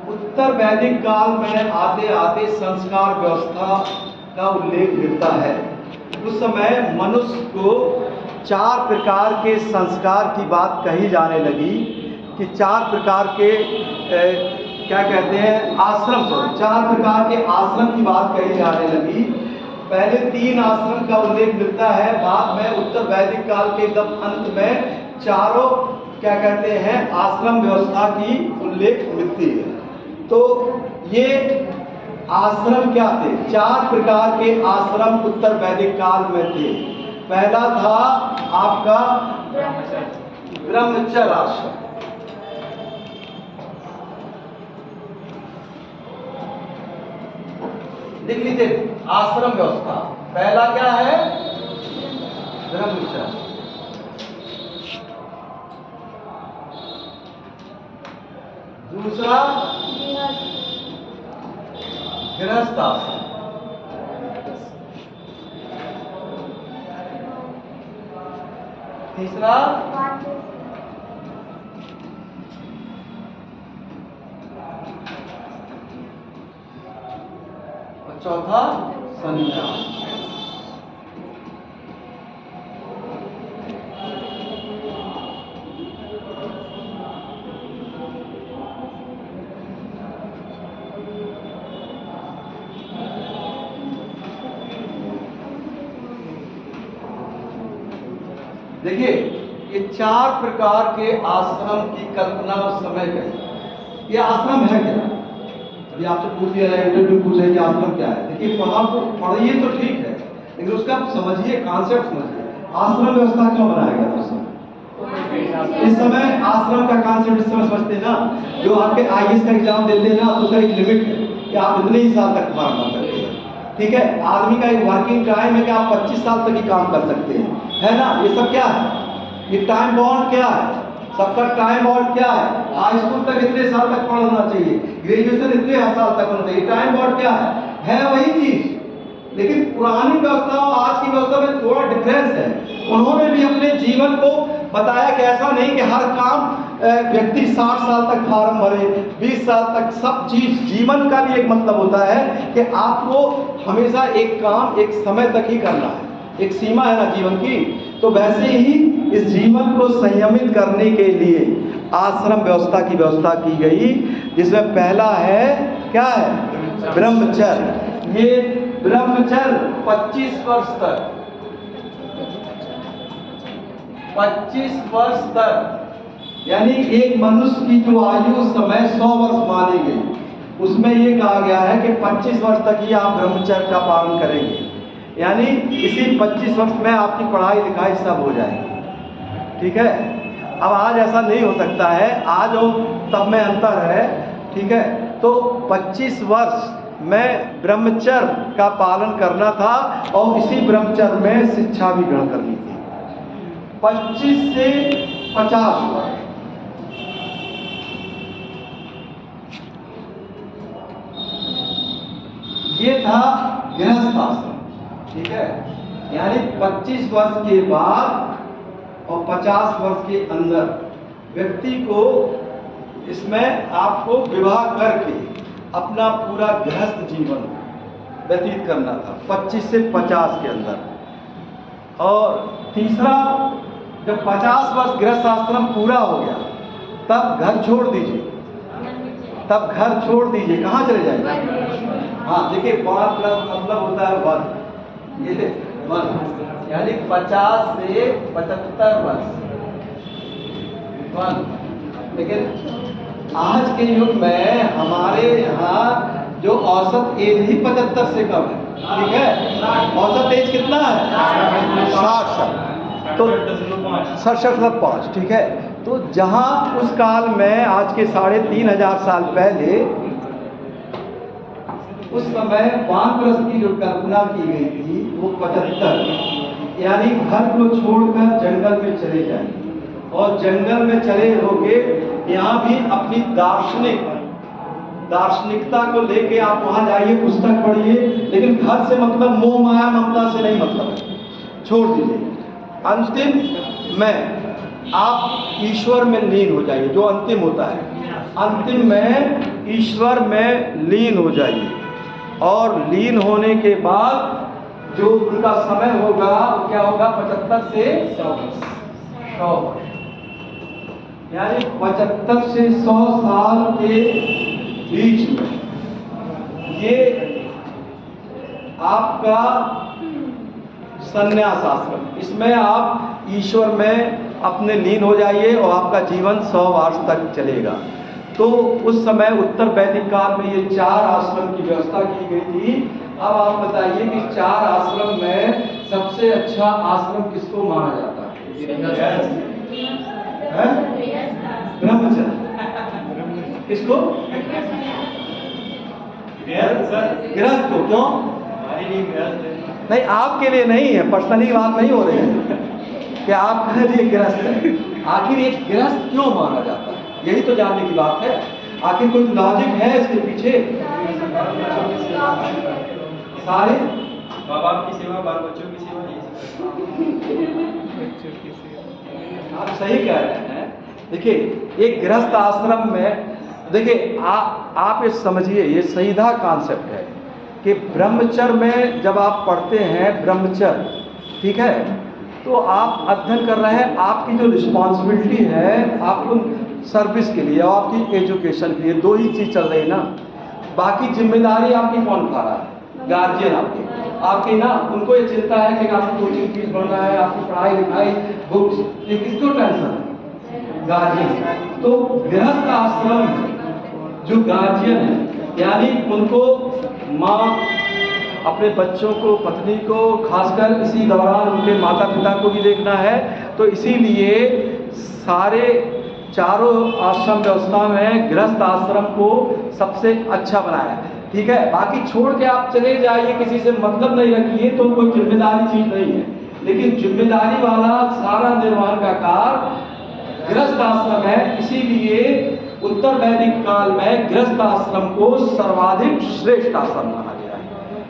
उत्तर वैदिक काल में आते आते संस्कार व्यवस्था का उल्लेख मिलता है। उस समय मनुष्य को 4 प्रकार के संस्कार की बात कही जाने लगी कि 4 प्रकार के क्या कहते हैं, आश्रम, 4 प्रकार के आश्रम की बात कही जाने लगी। पहले 3 आश्रम का उल्लेख मिलता है, बाद में उत्तर वैदिक काल के एकदम अंत में चारों क्या कहते हैं आश्रम व्यवस्था की उल्लेख मिलती है। तो ये आश्रम क्या थे? 4 प्रकार के आश्रम उत्तर वैदिक काल में थे। पहला था आपका ब्रह्मचर्य आश्रम। लिख लीजिए, आश्रम व्यवस्था पहला क्या है? ब्रह्मचर्य। दूसरा गृहस्थ आश्रम। तीसरा और चौथा संन्यास। देखिए, ये 4 प्रकार के आश्रम की कल्पना उस समय करी। ये आश्रम है क्या? अभी आपसे पूछ दिया जाए, इंटरव्यू पूछे कि आश्रम क्या है। देखिए, पढ़िए तो ठीक है, लेकिन उसका समझिए, कॉन्सेप्ट समझिए। आश्रम व्यवस्था क्यों बनाया गया उस समय? इस समय आश्रम का कॉन्सेप्ट इस समय समझते हैं ना, जो आपके IAS का एग्जाम देते हैं ना, तो उसका एक लिमिट है कि आप इतने ही साल तक काम कर सकते हैं। ठीक है, आदमी का एक वर्किंग टाइम है कि आप 25 साल तक ही काम कर सकते हैं, है ना। ये सब क्या है? ये टाइम बॉन्ड क्या है? सबका टाइम बॉन्ड क्या है? हाई स्कूल तक इतने साल तक पढ़ना चाहिए, ग्रेजुएशन इतने साल तक होना चाहिए। टाइम बॉन्ड क्या है वही चीज। लेकिन पुरानी व्यवस्था और आज की व्यवस्था में थोड़ा डिफरेंस है। उन्होंने भी अपने जीवन को बताया कि ऐसा नहीं कि हर काम व्यक्ति 60 साल तक फार्म भरे, 20 साल तक सब चीज। जीवन का भी एक मतलब होता है कि आपको हमेशा एक काम एक समय तक ही करना है, एक सीमा है ना जीवन की। तो वैसे ही इस जीवन को संयमित करने के लिए आश्रम व्यवस्था की व्यवस्था की गई, जिसमें पहला है क्या है? ब्रह्मचर्य। ये ब्रह्मचर्य 25 वर्ष तक, 25 वर्ष तक, यानी एक मनुष्य की जो आयु समय 100 वर्ष मानी गई, उसमें ये कहा गया है कि 25 वर्ष तक ही आप ब्रह्मचर्य का पालन करेंगे। यानी इसी 25 वर्ष में आपकी पढ़ाई लिखाई सब हो जाएगी। ठीक है, अब आज ऐसा नहीं हो सकता है, आज और तब में अंतर है। ठीक है, तो 25 वर्ष में ब्रह्मचर्य का पालन करना था और इसी ब्रह्मचर्य में शिक्षा भी ग्रहण करनी थी। 25 से 50 वर्ष, ये था गृहस्थ आश्रम, ठीक है। यानी 25 वर्ष के बाद और 50 वर्ष के अंदर व्यक्ति को इसमें आपको विवाह करके अपना पूरा गृहस्थ जीवन व्यतीत करना था 25 से 50 के अंदर। और तीसरा, जब 50 वर्ष गृहस्थ आश्रम पूरा हो गया तब घर छोड़ दीजिए, तब घर छोड़ दीजिए। कहाँ चले जाएंगे? हाँ देखिए, 5 प्लस मतलब होता है 1, ये 1 यानी 50 से 75 वर्ष 1। लेकिन आज के युग में हमारे यहाँ जो औसत एज ही 75 से कम है, ठीक है। औसत एज कितना है? 60 साल, तो 67.5, ठीक है। तो जहाँ उस काल में आज के 3500 साल पहले उस समय वानप्रस्थ की जो कल्पना की गई थी वो 75, यानी घर को छोड़कर जंगल में चले जाएंगे और जंगल में चले होके यहाँ भी अपनी दार्शनिकता को लेके आप वहाँ जाइए, पुस्तक पढ़िए, लेकिन घर से मतलब मोह माया ममता से नहीं मतलब है, छोड़ दीजिए। अंतिम में आप ईश्वर में लीन हो जाइए, जो अंतिम होता है, अंतिम में ईश्वर में लीन हो जाइए। और लीन होने के बाद जो उनका समय होगा वो क्या होगा? 75 से 100 वर्ष, यानी 75 से 100 साल के बीच में ये आपका संन्यास आश्रम, इसमें आप ईश्वर में अपने लीन हो जाइए और आपका जीवन 100 वर्ष तक चलेगा। तो उस समय उत्तर वैदिक काल में ये 4 आश्रम की व्यवस्था की गई थी। अब आप बताइए कि 4 आश्रम में सबसे अच्छा आश्रम किसको माना जाता है? ब्रह्मचर्य। किसको? गृहस्थ को। क्यों? नहीं, आपके लिए नहीं है, पर्सनली बात नहीं हो रही है कि आपका लिए गृहस्थ है। आखिर एक गृहस्थ क्यों माना जाता है, यही तो जानने की बात है। आखिर कोई लॉजिक है इसके पीछे? सारे माँ बाप की सेवा, बाल बच्चों की सेवा, आप सही कह रहे हैं। देखिए, एक गृहस्थ आश्रम में देखिए आप ये समझिए, ये सीधा कॉन्सेप्ट है कि ब्रह्मचर्य में जब आप पढ़ते हैं ब्रह्मचर्य, ठीक है, तो आप अध्ययन कर रहे हैं, आपकी जो रिस्पॉन्सिबिलिटी है आपको सर्विस के लिए और आपकी एजुकेशन के लिए, 2 ही चीज़ चल रही है ना। बाकी जिम्मेदारी आपकी कौन उठा रहा है? गार्जियन आपकी ना। उनको ये चिंता है कि आपकी कोचिंग फीस बढ़ना है, आपकी पढ़ाई लिखाई, बुक्स, ये किसको टेंशन है? गार्जियन। तो गृहस्थ आश्रम जो गार्जियन है, यानी उनको माँ अपने बच्चों को, पत्नी को, खासकर इसी दौरान उनके माता पिता को भी देखना है। तो इसीलिए सारे चारों आश्रम व्यवस्था में गृहस्थ आश्रम को सबसे अच्छा बनाया है, ठीक है। बाकी छोड़ के आप चले जाइए, किसी से मतलब नहीं रखिए, तो कोई जिम्मेदारी चीज नहीं है। लेकिन जिम्मेदारी वाला सारा निर्वहन का कार्य गृहस्थ आश्रम है। इसीलिए उत्तर वैदिक काल में गृहस्थ आश्रम को सर्वाधिक श्रेष्ठ आश्रम माना गया है,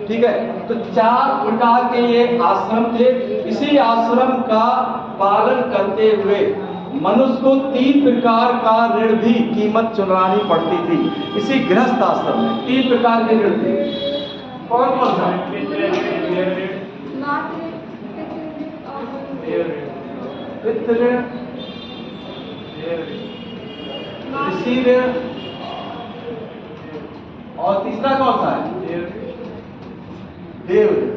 ठीक है। तो 4 प्रकार के ये आश्रम थे। इसी आश्रम का पालन करते हुए मनुष्य को 3 प्रकार का ऋण भी कीमत चुकानी पड़ती थी। इसी गृहस्थ आश्रम में 3 प्रकार के ऋण थे। कौन कौन सा? पितृ ऋण, ऋषि ऋण, और तीसरा कौन सा है? देव ऋण।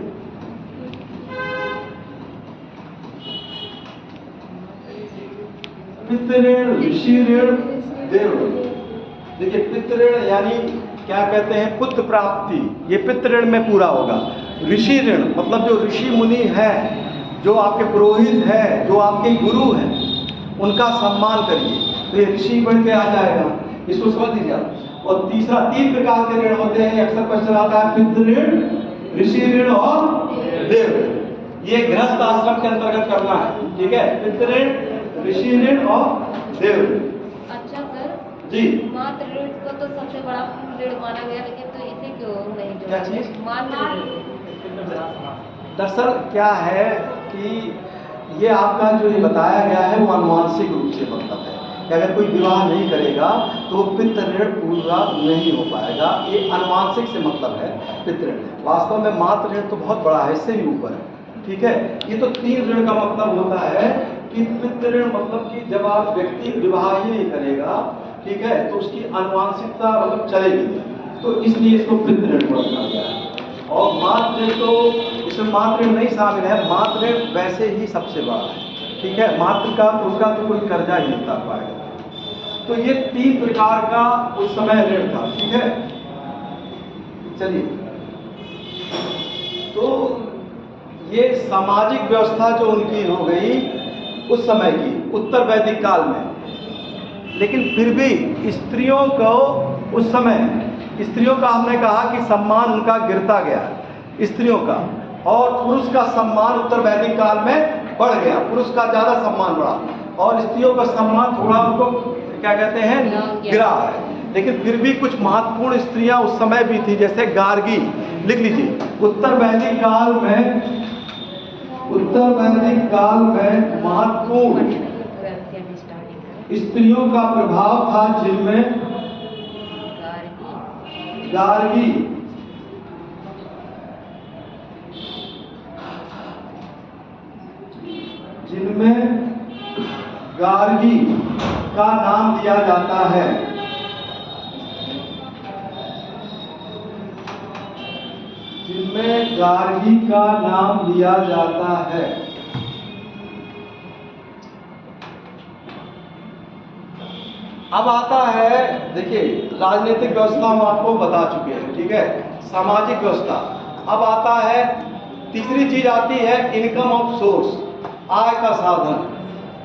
पितृ ऋण, ऋषि ऋण, देव ऋण। देखिए, पितृ ऋण यानी क्या कहते हैं? पुत्र प्राप्ति, ये पितृ ऋण में पूरा होगा। ऋषि ऋण मतलब जो ऋषि मुनि हैं, जो आपके पुरोहित हैं, जो आपके गुरु हैं, उनका सम्मान करिए, तो ये ऋषि बन के आ जाएगा। इसको समझ लीजिए आप। और तीसरा 3 प्रकार के ऋण होते हैं, अक्सर क्वेश्चन आता है, पितृ ऋण, ऋषि ऋण और देव ऋण। ये गृहस्थ आश्रम के अंतर्गत करना है, ठीक है। पितृ ऋण, ऋषि ऋण और देव ऋण। अच्छा सर जी, मातृ ऋण को तो सबसे बड़ा ऋण माना गया, लेकिन तो इसे क्यों नहीं जोड़ा? क्या चीज़? मात्र दरअसल क्या है कि ये आपका जो ये बताया गया है वो अनुवांशिक रूप से मतलब है कि अगर कोई विवाह नहीं करेगा तो वो पितृ ऋण पूरा नहीं हो पाएगा। ये अनुवांशिक से मतलब है पितृ ऋण। वास्तव में मातृ ऋण तो बहुत बड़ा है, इससे भी ऊपर है। ठीक है, ये तो 3 ऋण का मतलब होता है कि पितृ ऋण मतलब कि जब आप व्यक्ति विवाह ही नहीं करेगा, ठीक है, तो उसकी अनुवांशिकता मतलब चलेगी नहीं, तो इसलिए इसको पितृ ऋण कहा गया है। और मातृ ऋण तो इसमें मातृ ऋण नहीं शामिल है, मातृ ऋण वैसे ही सबसे बड़ा है। ठीक है, मातृ का तो उसका तो कोई कर्जा ही नहीं उतार पाएगा। तो ये 3 प्रकार का उस समय ऋण था। ठीक है, चलिए, तो ये सामाजिक व्यवस्था जो उनकी हो गई उस समय की उत्तर वैदिक काल में। लेकिन फिर भी स्त्रियों को उस समय, स्त्रियों का हमने कहा कि सम्मान उनका गिरता गया स्त्रियों का, और पुरुष का सम्मान उत्तर वैदिक काल में बढ़ गया, पुरुष का ज़्यादा सम्मान बढ़ा और स्त्रियों का सम्मान थोड़ा उनको क्या कहते हैं गिरा है। लेकिन फिर भी कुछ महत्वपूर्ण स्त्रियां उस समय भी थी, जैसे गार्गी, लिख लीजिए, उत्तर वैदिक काल में महत्वपूर्ण स्त्रियों का प्रभाव था, जिनमें गार्गी, का नाम दिया जाता है। जिनमें गार्गी का नाम लिया जाता है। अब आता है, देखिए, राजनीतिक व्यवस्था हम आपको बता चुके हैं, ठीक है, सामाजिक व्यवस्था। अब आता है तीसरी चीज आती है इनकम ऑफ सोर्स, आय का साधन।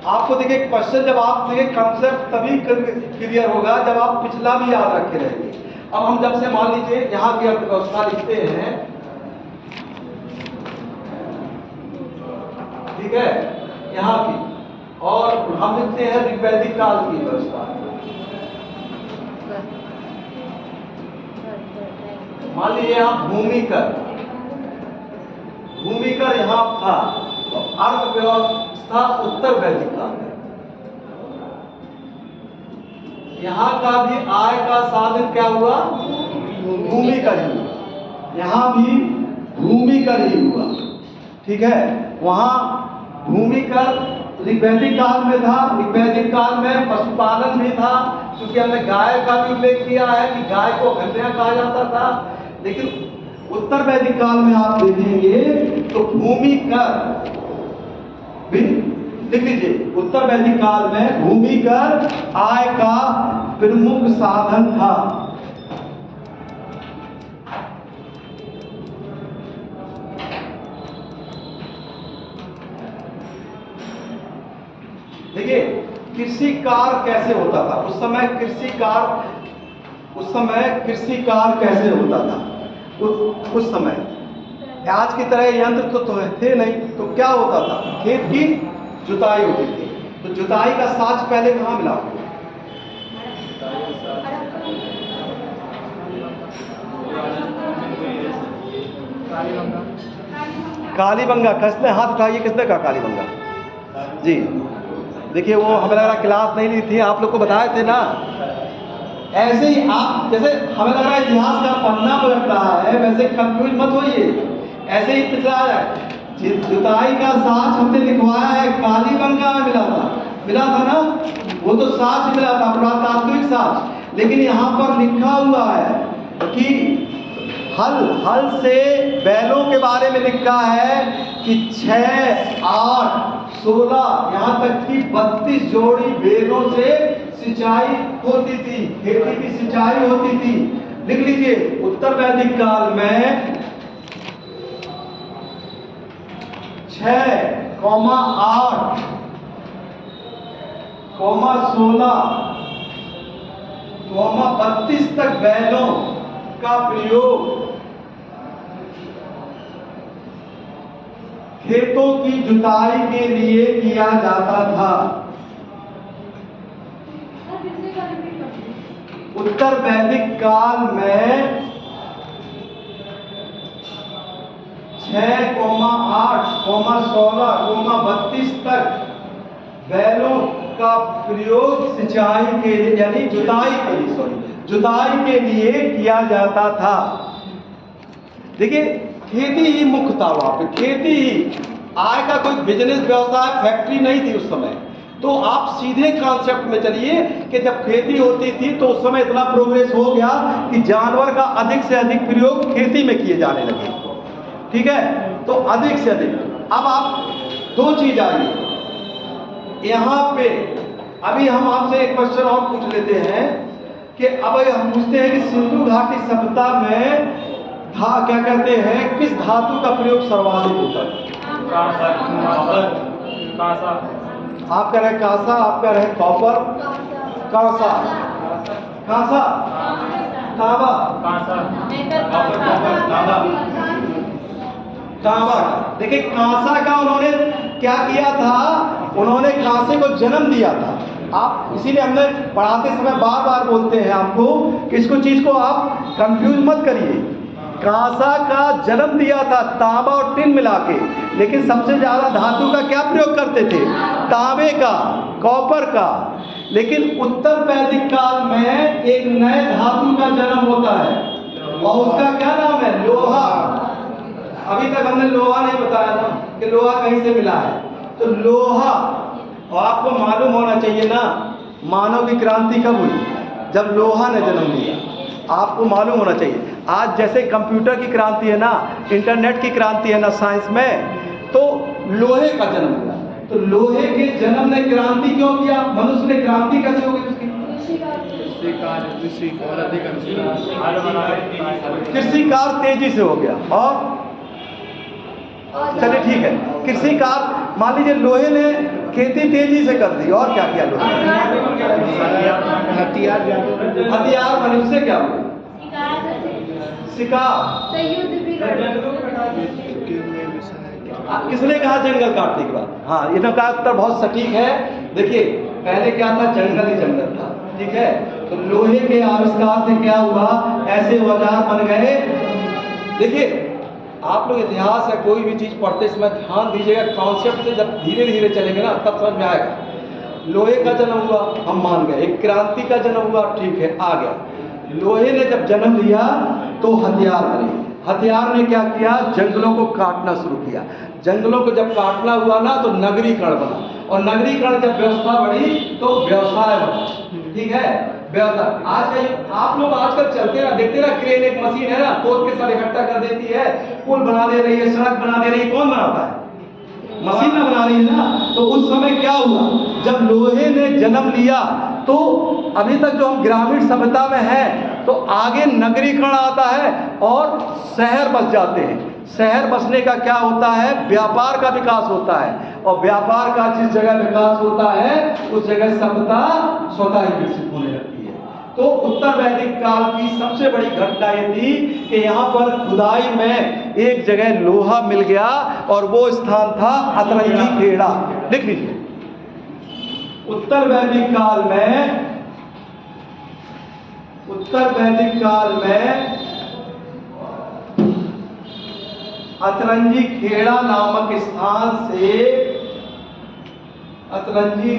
आपको देखिए क्वेश्चन जब आप देखिए कंसेप्ट तभी क्लियर होगा जब आप पिछला भी याद रखे रहेंगे। अब हम जब से मान लीजिए यहाँ की अर्थव्यवस्था लिखते हैं, ठीक है, यहाँ की, और हम लिखते हैं ऋग्वैदिक काल की व्यवस्था। मान लीजिए यहाँ भूमिकर यहाँ था, तो अर्थव्यवस्था उत्तर वैदिक काल में। यहाँ का भी आय का साधन क्या हुआ? भूमिकर ही हुआ। यहाँ भी भूमिकर ही हुआ, ठीक है। वहाँ भूमिकर ऋग्वैदिक काल में था। ऋग्वैदिक काल में पशुपालन भी था, क्योंकि हमने गाय का भी उल्लेख किया है कि गाय को कन्या कहा जाता था। लेकिन उत्तर वैदिक काल में आप देखेंगे तो भूमिकर भी, लिख लीजिए, उत्तर वैदिक काल में भूमिकर आय का प्रमुख साधन था। देखिए कृषि कार्य कैसे होता था उस समय, कृषि कार्य कैसे होता था उस समय। आज की तरह यंत्र तो थे नहीं, तो क्या होता था? खेत की जुताई होती थी। तो जुताई का साज पहले कहाँ मिला? कालीबंगा। किसने हाथ उठाइए, किसने कहा कालीबंगा? जी, देखिए वो हमें लग रहा क्लास नहीं ली थी, आप लोग को बताए थे ना। ऐसे ही आप, जैसे हमें लग रहा है इतिहास का पन्ना पलट रहा है, वैसे कंफ्यूज मत होइए। ऐसे ही पिछला जुताई का साज हमने लिखवाया है, कालीबंगा में मिला था ना, वो तो साज मिला था, पुरातात्विक साज। लेकिन यहाँ पर लिखा हुआ है कि हल से बैलों के बारे में लिखा है कि 6, 8, 16 यहाँ तक कि 32 जोड़ी बैलों से सिंचाई होती थी, खेती की सिंचाई होती थी। लिख लीजिए, उत्तर वैदिक काल में 6, 8, 16, 32 तक बैलों का प्रयोग खेतों की जुताई के लिए किया जाता था। उत्तर वैदिक काल में 6,8,16,32 तक बैलों का प्रयोग सिंचाई के लिए यानी जुताई के लिए किया जाता था। देखिए खेती ही मुख्य था वहां पे, खेती ही आय का कोई बिजनेस व्यवसाय फैक्ट्री नहीं थी उस समय। तो आप सीधे कॉन्सेप्ट में चलिए कि जब खेती होती थी तो उस समय इतना प्रोग्रेस हो गया कि जानवर का अधिक से अधिक प्रयोग खेती में किए जाने लगे। ठीक है, तो अधिक से अधिक। अब आप दो चीज आइए यहाँ पे, अभी हम आपसे एक क्वेश्चन और पूछ लेते हैं कि अब हम पूछते हैं कि सिंधु घाटी सभ्यता में क्या कहते हैं, किस धातु का प्रयोग सर्वाधिक होता है? आप कह रहे हैं कांसा, आप कह रहे हैं कॉपर, कांसा, कांसा, तांबा, तांबा। देखिए कांसा का उन्होंने क्या किया था, उन्होंने कांसे को जन्म दिया था। आप इसीलिए हमने पढ़ाते समय बार बार बोलते हैं आपको कि इसको चीज को आप कंफ्यूज मत करिए। कांसा का जन्म दिया था तांबा और टिन मिला के, लेकिन सबसे ज्यादा धातु का क्या प्रयोग करते थे? तांबे का, कॉपर का। लेकिन उत्तर वैदिक काल में एक नए धातु का जन्म होता है और उसका क्या नाम है? लोहा। अभी तक हमने लोहा नहीं बताया ना कि लोहा कहीं से मिला है। तो लोहा, और आपको मालूम होना चाहिए ना मानव की क्रांति कब हुई? जब लोहा ने जन्म लिया। आपको मालूम होना चाहिए। आज जैसे कंप्यूटर की क्रांति है ना, इंटरनेट की क्रांति है ना साइंस में, तो लोहे का जन्म हुआ। तो लोहे के जन्म ने क्रांति क्यों किया? मनुष्य ने क्रांति कैसे होगी उसकी? कृषि कार्य तेजी से हो गया। और चलिए ठीक है, कृषि कार्य, मान लीजिए लोहे ने खेती तेजी से कर दी। और क्या किया लोहे? हथियार बने। उससे क्या हुआ? शिकार। किसने कहा जंगल काटने के बाद? हाँ, ये तो का उत्तर बहुत सटीक है। देखिए पहले क्या था? जंगल ही जंगल था। ठीक है, तो लोहे के आविष्कार से क्या हुआ? ऐसे औजार बन गए। देखिए आप लोग इतिहास या कोई भी चीज पढ़ते समय ध्यान दीजिएगा, कॉन्सेप्ट से जब धीरे धीरे चलेंगे ना तब समझ में आएगा। लोहे का जन्म हुआ, हम मान गए। एक क्रांति का जन्म हुआ, ठीक है, आ गया। लोहे ने जब जन्म लिया तो हथियार बने। हथियार ने क्या किया? जंगलों को काटना शुरू किया। जंगलों को जब काटना हुआ ना तो नगरीकरण बना, और नगरीकरण जब व्यवस्था बढ़ी तो व्यवसाय बना। ठीक है, व्यवस्था। आज आप लोग आजकल चलते ना, देखते ना, क्रेन एक मशीन है ना, तोड़ के सब इकट्ठा कर देती है, पुल बना दे रही है, सड़क बना दे रही है। कौन बनाता है? मशीन ना बना रही है ना। तो उस समय क्या हुआ? जब लोहे ने जन्म लिया तो अभी तक जो हम ग्रामीण सभ्यता में है, तो आगे नगरीकरण आता है और शहर बस जाते हैं। शहर बसने का क्या होता है? व्यापार का विकास होता है, और व्यापार का जिस जगह विकास होता है उस जगह सभ्यता स्वतः ही विकसित होने लगती है। तो उत्तर वैदिक काल की सबसे बड़ी घटना ये थी कि यहाँ पर खुदाई में एक जगह लोहा मिल गया, और वो स्थान था अतरंगी खेड़ा। लिख लीजिए, उत्तर वैदिक काल में अतरंगी खेड़ा नामक स्थान से अतरंजी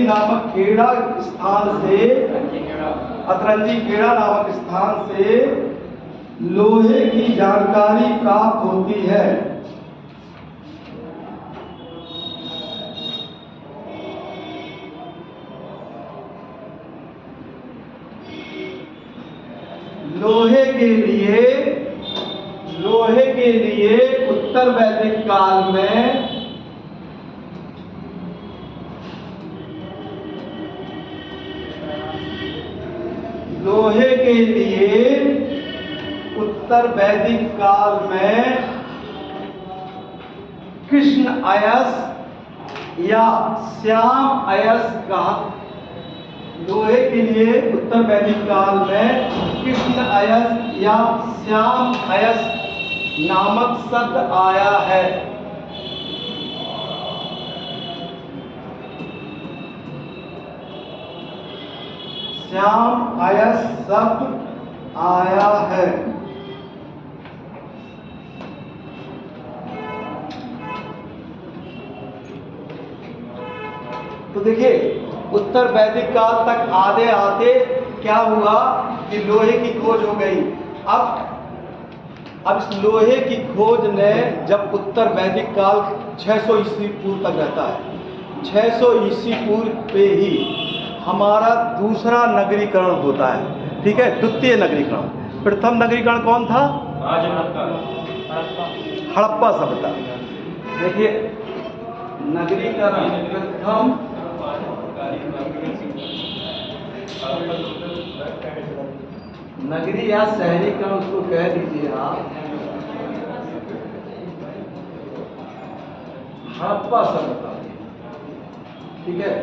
नामक खेड़ा स्थान से लोहे की जानकारी प्राप्त होती है। लोहे के लिए उत्तर वैदिक काल में कृष्ण अयस या श्याम अयस का, लोहे के लिए उत्तर वैदिक काल में कृष्ण अयस या श्याम अयस नामक शब्द आया है। श्याम अयस शब्द आया है। तो देखिए उत्तर वैदिक काल तक आधे आते क्या हुआ कि लोहे की खोज हो गई। अब इस लोहे की खोज ने जब उत्तर वैदिक काल 600 ईस्वी पूर्व तक रहता है, 600 ईस्वी पूर्व पे ही हमारा दूसरा नगरीकरण होता है, ठीक है, द्वितीय नगरीकरण। प्रथम नगरीकरण कौन था? हड़प्पा सभ्यता। देखिए नगरीकरण प्रथम नगरी या शहरीकरण उसको कह दीजिए आप, हड़प्पा सभ्यता, ठीक है।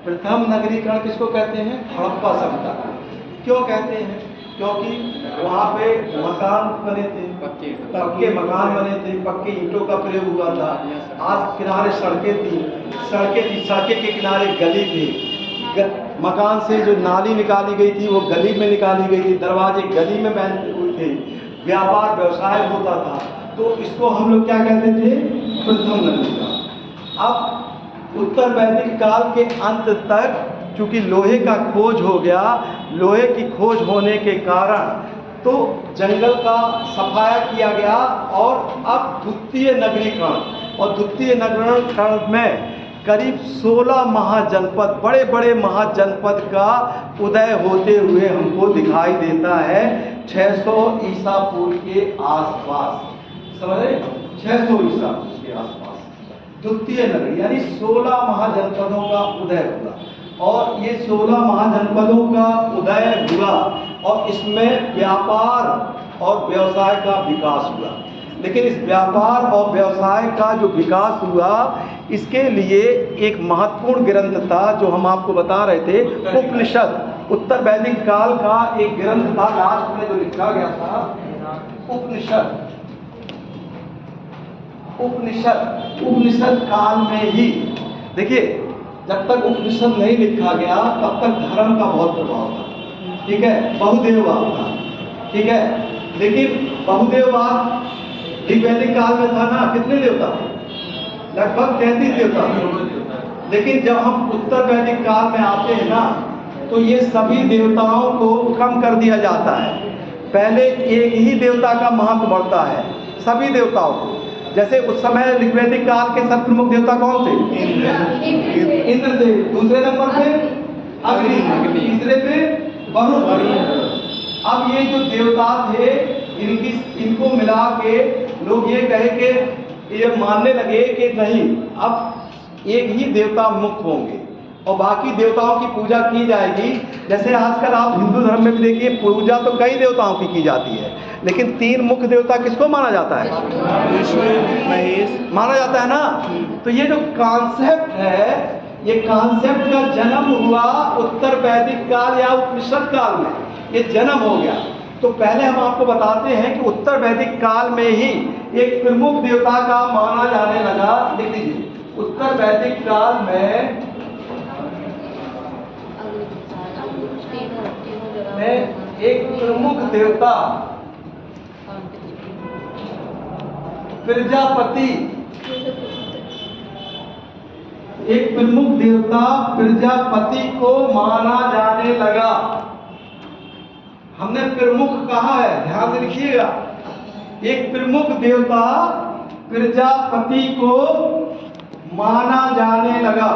प्रथम नगरीकरण किसको कहते हैं? हड़प्पा सभ्यता। क्यों कहते हैं? क्योंकि वहाँ पे मकान बने थे, पक्के मकान बने थे, पक्के ईंटों का प्रयोग हुआ था। आज किनारे सड़कें थी, सड़कें के किनारे गली थी, मकान से जो नाली निकाली गई थी वो गली में निकाली गई थी, दरवाजे गली में बंद हुए थे, व्यापार व्यवसाय होता था। तो इसको हम लोग क्या कहते थे? प्रथम नगरीकरण। अब उत्तर वैदिक काल के अंत तक चूंकि लोहे का खोज हो गया, लोहे की खोज होने के कारण तो जंगल का सफाया किया गया और अब द्वितीय नगरीकरण, और द्वितीय नगरीकरण में करीब 16 महाजनपद, बड़े बड़े महाजनपद का उदय होते हुए हमको दिखाई देता है 600 ईसा पूर्व के आसपास। समझ रहे? 600 ईसा पूर्व के आसपास द्वितीय नगरी यानी 16 महाजनपदों का उदय हुआ, और ये 16 महाजनपदों का उदय हुआ और इसमें व्यापार और व्यवसाय का विकास हुआ। लेकिन इस व्यापार और व्यवसाय का जो विकास हुआ, इसके लिए एक महत्वपूर्ण ग्रंथ था जो हम आपको बता रहे थे, उपनिषद। उत्तर वैदिक काल का एक ग्रंथ था, लास्ट में जो लिखा गया था उपनिषद। उपनिषद काल में ही देखिए, जब तक उपनिषद नहीं लिखा गया तब तक धर्म का बहुत प्रभाव था, ठीक है, बहुदेववाद था, ठीक है। लेकिन बहुदेववाद वैदिक काल में था ना, कितने देवता थे? लगभग 33 देवता थे। लेकिन जब हम उत्तर वैदिक काल में आते हैं ना, तो ये सभी देवताओं को कम कर दिया जाता है। पहले एक ही देवता का महत्व बढ़ता है, सभी देवताओं को। जैसे उस समय ऋग्वैदिक काल के सब प्रमुख देवता कौन थे? इंद्र थे। दूसरे नंबर पे अग्नि, तीसरे पे वरुण। अब ये जो देवता थे, इनको मिला के लोग ये कहे कि ये मानने लगे कि नहीं, अब एक ही देवता मुक्त होंगे और बाकी देवताओं की पूजा की जाएगी। जैसे आजकल आप हिंदू धर्म में भी देखिए, पूजा तो कई देवताओं की जाती है, लेकिन 3 मुख्य देवता किसको माना जाता है? विष्णु, महेश माना जाता है ना। तो ये जो कॉन्सेप्ट है, ये कॉन्सेप्ट का जन्म हुआ उत्तर वैदिक काल या उपनिषद काल में, ये जन्म हो गया। तो पहले हम आपको बताते हैं कि उत्तर वैदिक काल में ही एक प्रमुख देवता का माना जाने लगा। लिख लीजिए, उत्तर वैदिक काल में एक प्रमुख देवता प्रजापति, एक प्रमुख देवता प्रजापति को माना जाने लगा। हमने प्रमुख कहा है, ध्यान से लिखिएगा। एक प्रमुख देवता प्रजापति को माना जाने लगा।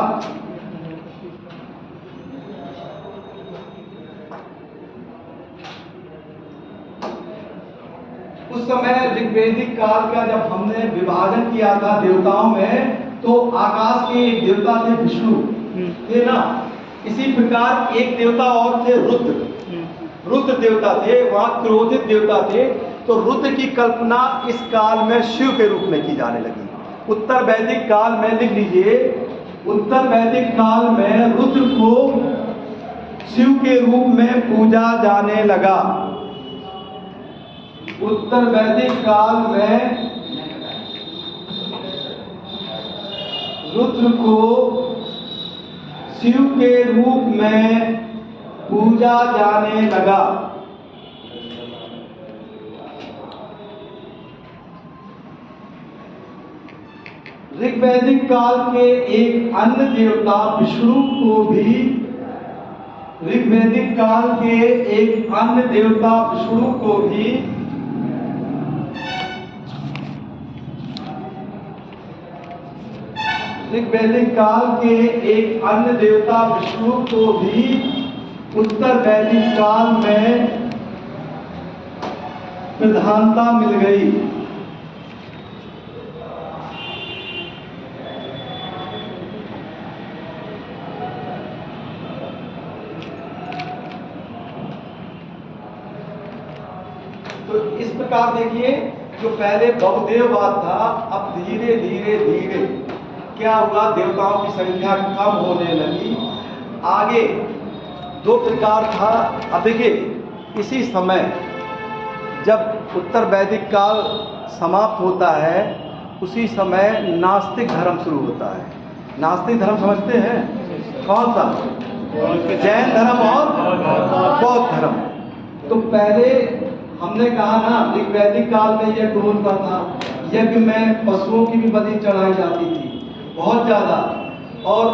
उस समय ऋग्वैदिक काल का जब हमने विभाजन किया था देवताओं में, तो आकाश के एक देवता थे विष्णु, थे ना। इसी प्रकार एक देवता और थे रुद्र, रुद्र देवता थे, वहां क्रोधित देवता थे। तो रुद्र की कल्पना इस काल में शिव के रूप में की जाने लगी। उत्तर वैदिक काल में, लिख लीजिए, उत्तर वैदिक काल में रुद्र को शिव के रूप में पूजा जाने लगा। उत्तर वैदिक काल में रुद्र को शिव के रूप में पूजा जाने लगा। ऋग्वैदिक काल के एक अन्य देवता विष्णु को भी ऋग्वैदिक काल के एक अन्य देवता विष्णु को भी ऋग्वैदिक काल के एक अन्य देवता विष्णु को भी उत्तर वैदिक काल में प्रधानता मिल गई। तो इस प्रकार देखिए, जो पहले बहुदेववाद था, अब धीरे धीरे धीरे क्या हुआ, देवताओं की संख्या कम होने लगी। आगे दो प्रकार था। अब देखिए, इसी समय जब उत्तर वैदिक काल समाप्त होता है, उसी समय नास्तिक धर्म शुरू होता है। नास्तिक धर्म समझते हैं? कौन सा? जैन धर्म और बौद्ध धर्म। तो पहले हमने कहा ना, ऋग्वैदिक काल में यज्ञ होता था, यज्ञ में पशुओं की भी बलि चढ़ाई जाती थी बहुत ज्यादा। और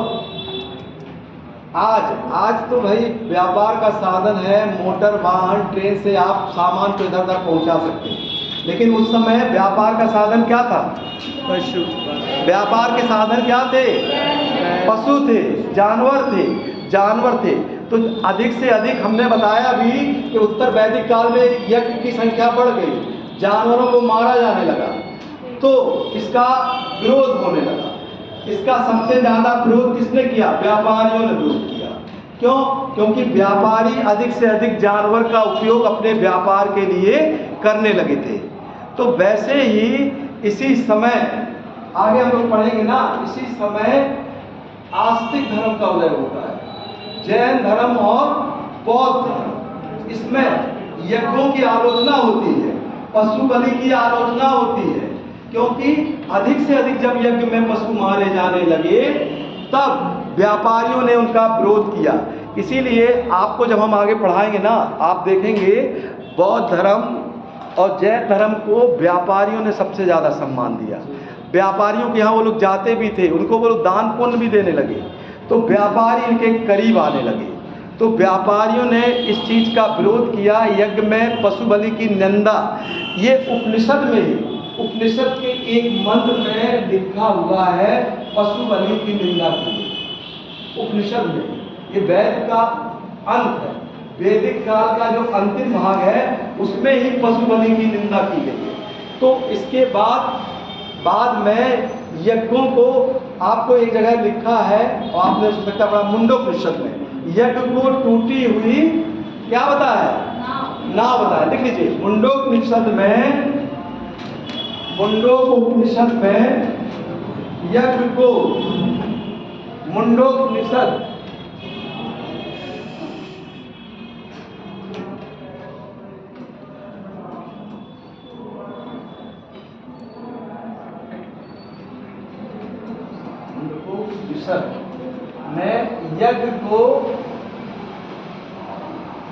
आज तो भाई व्यापार का साधन है, मोटर वाहन, ट्रेन से आप सामान को इधर उधर पहुंचा सकते हैं। लेकिन उस समय व्यापार का साधन क्या था? पशु। व्यापार के साधन क्या थे? पशु थे, जानवर थे। तो अधिक से अधिक हमने बताया भी कि उत्तर वैदिक काल में यज्ञ की संख्या बढ़ गई, जानवरों को मारा जाने लगा, तो इसका विरोध होने लगा। इसका सबसे ज्यादा विरोध किसने किया? व्यापारियों ने विरोध किया। क्यों? क्योंकि व्यापारी अधिक से अधिक जानवर का उपयोग अपने व्यापार के लिए करने लगे थे। तो वैसे ही इसी समय, आगे हम लोग पढ़ेंगे ना, इसी समय आस्तिक धर्म का उदय होता है, जैन धर्म और बौद्ध धर्म। इसमें यज्ञों की आलोचना होती है, पशु बलि की आलोचना होती है, क्योंकि अधिक से अधिक जब यज्ञ में पशु मारे जाने लगे, तब व्यापारियों ने उनका विरोध किया। इसीलिए आपको जब हम आगे पढ़ाएंगे ना, आप देखेंगे बौद्ध धर्म और जैन धर्म को व्यापारियों ने सबसे ज़्यादा सम्मान दिया। व्यापारियों के यहाँ वो लोग जाते भी थे, उनको वो लोग दान पुण्य भी देने लगे, तो व्यापारी इनके करीब आने लगे। तो व्यापारियों ने इस चीज़ का विरोध किया, यज्ञ में पशु बलि की निंदा। ये उपनिषद में ही, उपनिषद के एक मंत्र में लिखा हुआ है, पशु बलि की निंदा की। उपनिषद में, ये वेद का अंत है, वैदिक काल का जो अंतिम भाग है, उसमें ही पशु बलि की निंदा की गई है। तो इसके बाद में यज्ञों को आपको एक जगह लिखा है, और आपने सुन सकता है मुंडोपनिषद में, यज्ञ को टूटी हुई क्या बताया? ना बताया। लिख लीजिए, मुंडोपनिषद में यज्ञ को, मुंडोपनिषद में यज्ञ को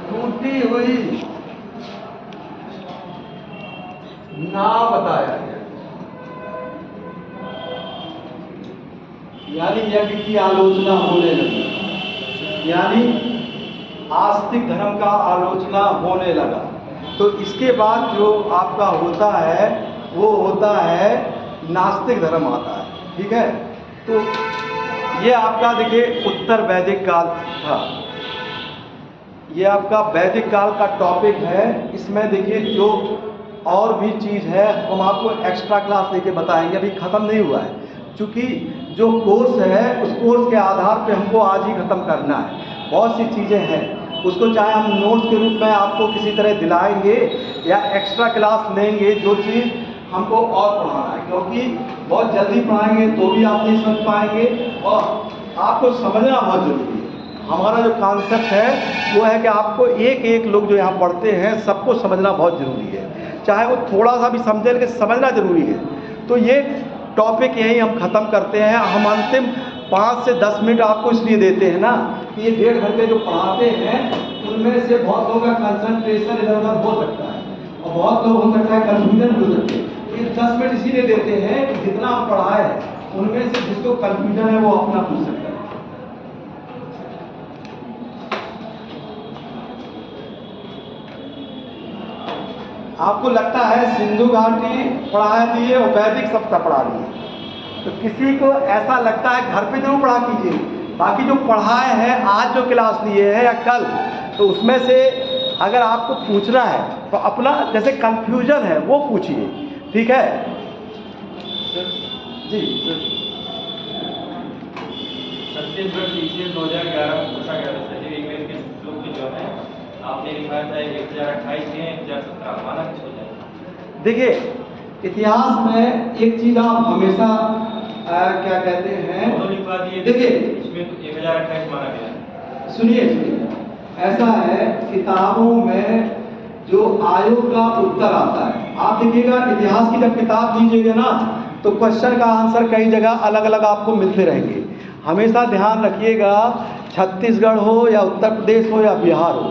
टूटी हुई ना बताया गया, यानी यज्ञ की आलोचना होने लगी, यानी आस्तिक धर्म का आलोचना होने लगा। तो इसके बाद जो आपका होता है, वो होता है नास्तिक धर्म आता है। ठीक है, तो ये आपका देखिए उत्तर वैदिक काल था, ये आपका वैदिक काल का टॉपिक है। इसमें देखिए जो और भी चीज़ है, हम आपको एक्स्ट्रा क्लास लेके बताएंगे, अभी ख़त्म नहीं हुआ है, क्योंकि जो कोर्स है उस कोर्स के आधार पे हमको आज ही ख़त्म करना है। बहुत सी चीज़ें हैं, उसको चाहे हम नोट्स के रूप में आपको किसी तरह दिलाएंगे या एक्स्ट्रा क्लास लेंगे, जो चीज़ हमको और पढ़ाना है, क्योंकि बहुत जल्दी पढ़ाएंगे तो भी आप नहीं समझ पाएंगे, और आपको समझना बहुत ज़रूरी है। हमारा जो कॉन्सेप्ट है वो है कि आपको एक एक लोग जो यहाँ पढ़ते हैं सबको समझना बहुत ज़रूरी है, चाहे वो थोड़ा सा भी समझे, लेकिन समझना ज़रूरी है। तो ये टॉपिक यहीं हम ख़त्म करते हैं। हम अंतिम 5 से 10 मिनट आपको इसलिए देते हैं ना कि ये 1.5 घंटे जो पढ़ाते हैं उनमें से बहुत लोगों का कंसंट्रेशन इधर उधर हो सकता है, और बहुत लोग हो सकता है कन्फ्यूजन हो सकते हैं। ये 10 मिनट इसीलिए देते हैं कि जितना हम पढ़ाए उनमें से जिसको कंफ्यूजन है वो अपना पूछ सकता है। आपको लगता है सिंधु घाटी पढ़ा दिए और वैदिक सप्ताह पढ़ा दिए, तो किसी को ऐसा लगता है घर पे जरूर पढ़ा कीजिए। बाकी जो पढ़ाए हैं आज जो क्लास लिए है या कल, तो उसमें से अगर आपको पूछना है तो अपना जैसे कंफ्यूजन है वो पूछिए, ठीक है जी। छत्तीसगढ़ CCL 2011 में पूछा गया था सचिव इंग्लिश के श्लोक की जो है आपने लिखा था 1028 में 1017 माना किस हो जाए? देखिए इतिहास में एक चीज आप हमेशा क्या कहते हैं, दोनों लिखवा दिए, देखिए इसमें तो 1028 माना गया। सुनिए ऐसा है किताबों में जो आयोग का उत्तर आता है, आप देखिएगा इतिहास की जब किताब लीजिएगा ना तो क्वेश्चन का आंसर कई जगह अलग अलग आपको मिलते रहेंगे। हमेशा ध्यान रखिएगा, छत्तीसगढ़ हो या उत्तर प्रदेश हो या बिहार हो,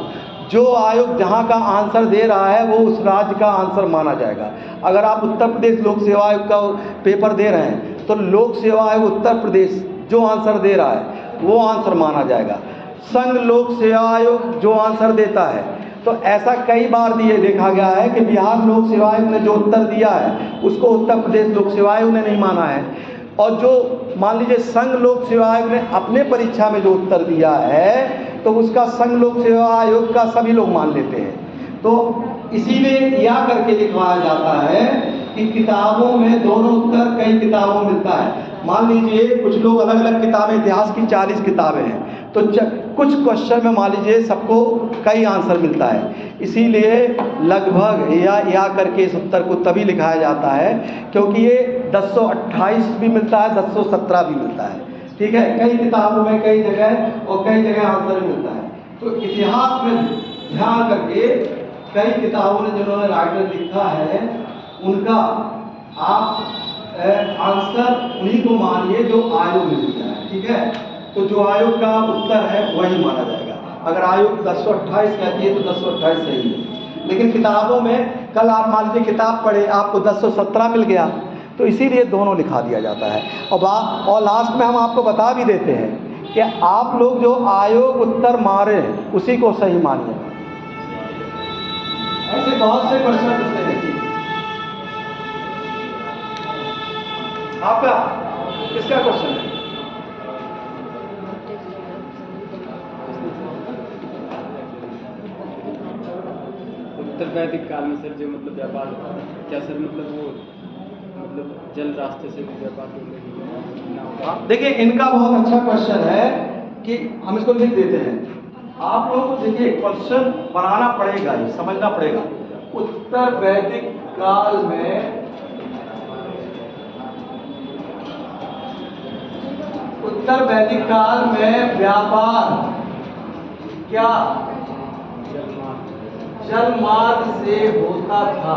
जो आयोग जहाँ का आंसर दे रहा है वो उस राज्य का आंसर माना जाएगा। अगर आप उत्तर प्रदेश लोक सेवा आयोग का पेपर दे रहे हैं तो लोक सेवा आयोग उत्तर प्रदेश जो आंसर दे रहा है वो आंसर माना जाएगा। संघ लोक सेवा आयोग जो आंसर देता है, तो ऐसा कई बार देखा गया है कि बिहार लोक सेवा आयोग ने जो उत्तर दिया है उसको उत्तर प्रदेश लोक सेवा आयोग ने नहीं माना है, और जो मान लीजिए संघ लोक सेवा आयोग ने अपने परीक्षा में जो उत्तर दिया है तो उसका संघ लोक सेवा आयोग का सभी लोग मान लेते हैं। तो इसीलिए यह करके लिखवाया जाता है कि किताबों में दोनों उत्तर कई किताबों में मिलता है। मान लीजिए कुछ लोग अलग अलग किताबें, इतिहास की 40 किताबें हैं, तो कुछ क्वेश्चन में मान लीजिए सबको कई आंसर मिलता है, इसीलिए लगभग या करके इस उत्तर को तभी लिखाया जाता है क्योंकि ये 1028 भी मिलता है, 1017 भी मिलता है, ठीक है, कई किताबों में कई जगह और कई जगह आंसर मिलता है। तो इतिहास में ध्यान करके कई किताबों ने जिन्होंने राइटर लिखा है उनका आप आंसर उन्हीं को मानिए जो आयोग ने लिखा है, ठीक है। तो जो आयोग का उत्तर है वही माना जाएगा। अगर आयोग 1028 कहती है तो 1028 सही है, लेकिन किताबों में कल आप मान लीजिए किताब पढ़े आपको 1017 मिल गया, तो इसीलिए दोनों लिखा दिया जाता है। और लास्ट में हम आपको बता भी देते हैं कि आप लोग जो आयोग उत्तर मारे उसी को सही मानिए। ऐसे बहुत से क्वेश्चन पूछते हैं। आपका किसका क्वेश्चन है? उत्तर वैदिक काल में सर जो मतलब व्यापार होता है क्या सर, मतलब वो मतलब जल रास्ते से भी व्यापार होता? देखिए इनका बहुत अच्छा क्वेश्चन है कि हम इसको लिख देते हैं। आप लोगों को देखिए क्वेश्चन बनाना पड़ेगा, ही समझना पड़ेगा। उत्तर वैदिक काल में व्यापार क्या जल मार्ग से होता था?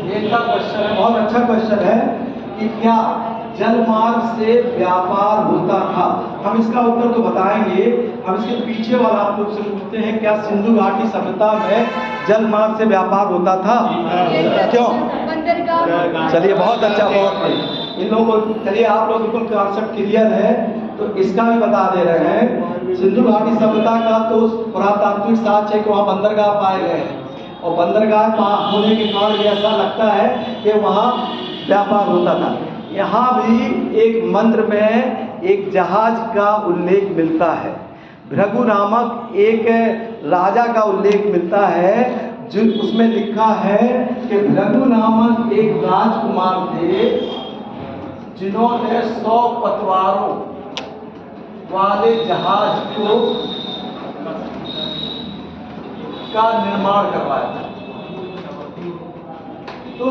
ये इनका क्वेश्चन है, बहुत अच्छा क्वेश्चन है कि क्या जल मार्ग से व्यापार होता था। हम इसका उत्तर तो बताएंगे, हम इसके पीछे वाला आप लोग से पूछते हैं क्या सिंधु घाटी सभ्यता में जल मार्ग से व्यापार होता था? क्यों? चलिए बहुत अच्छा, बहुत सही। इन लोगों को चलिए आप लोग बिल्कुल कॉन्सेप्ट क्लियर है तो इसका भी बता दे रहे हैं। सिंधु घाटी सभ्यता का तो पुरातात्विक साक्ष्य है कि वहाँ बंदरगाह पाए गए हैं, और बंदरगाह होने के कारण ऐसा लगता है कि वहाँ व्यापार होता था। यहाँ भी एक मंत्र में एक जहाज का उल्लेख मिलता है, भृगु नामक एक राजा का उल्लेख मिलता है, जो उसमें लिखा है कि भृगु नामक एक राजकुमार थे जिन्होंने 100 पतवारों वाले जहाज का निर्माण करवाया था। तो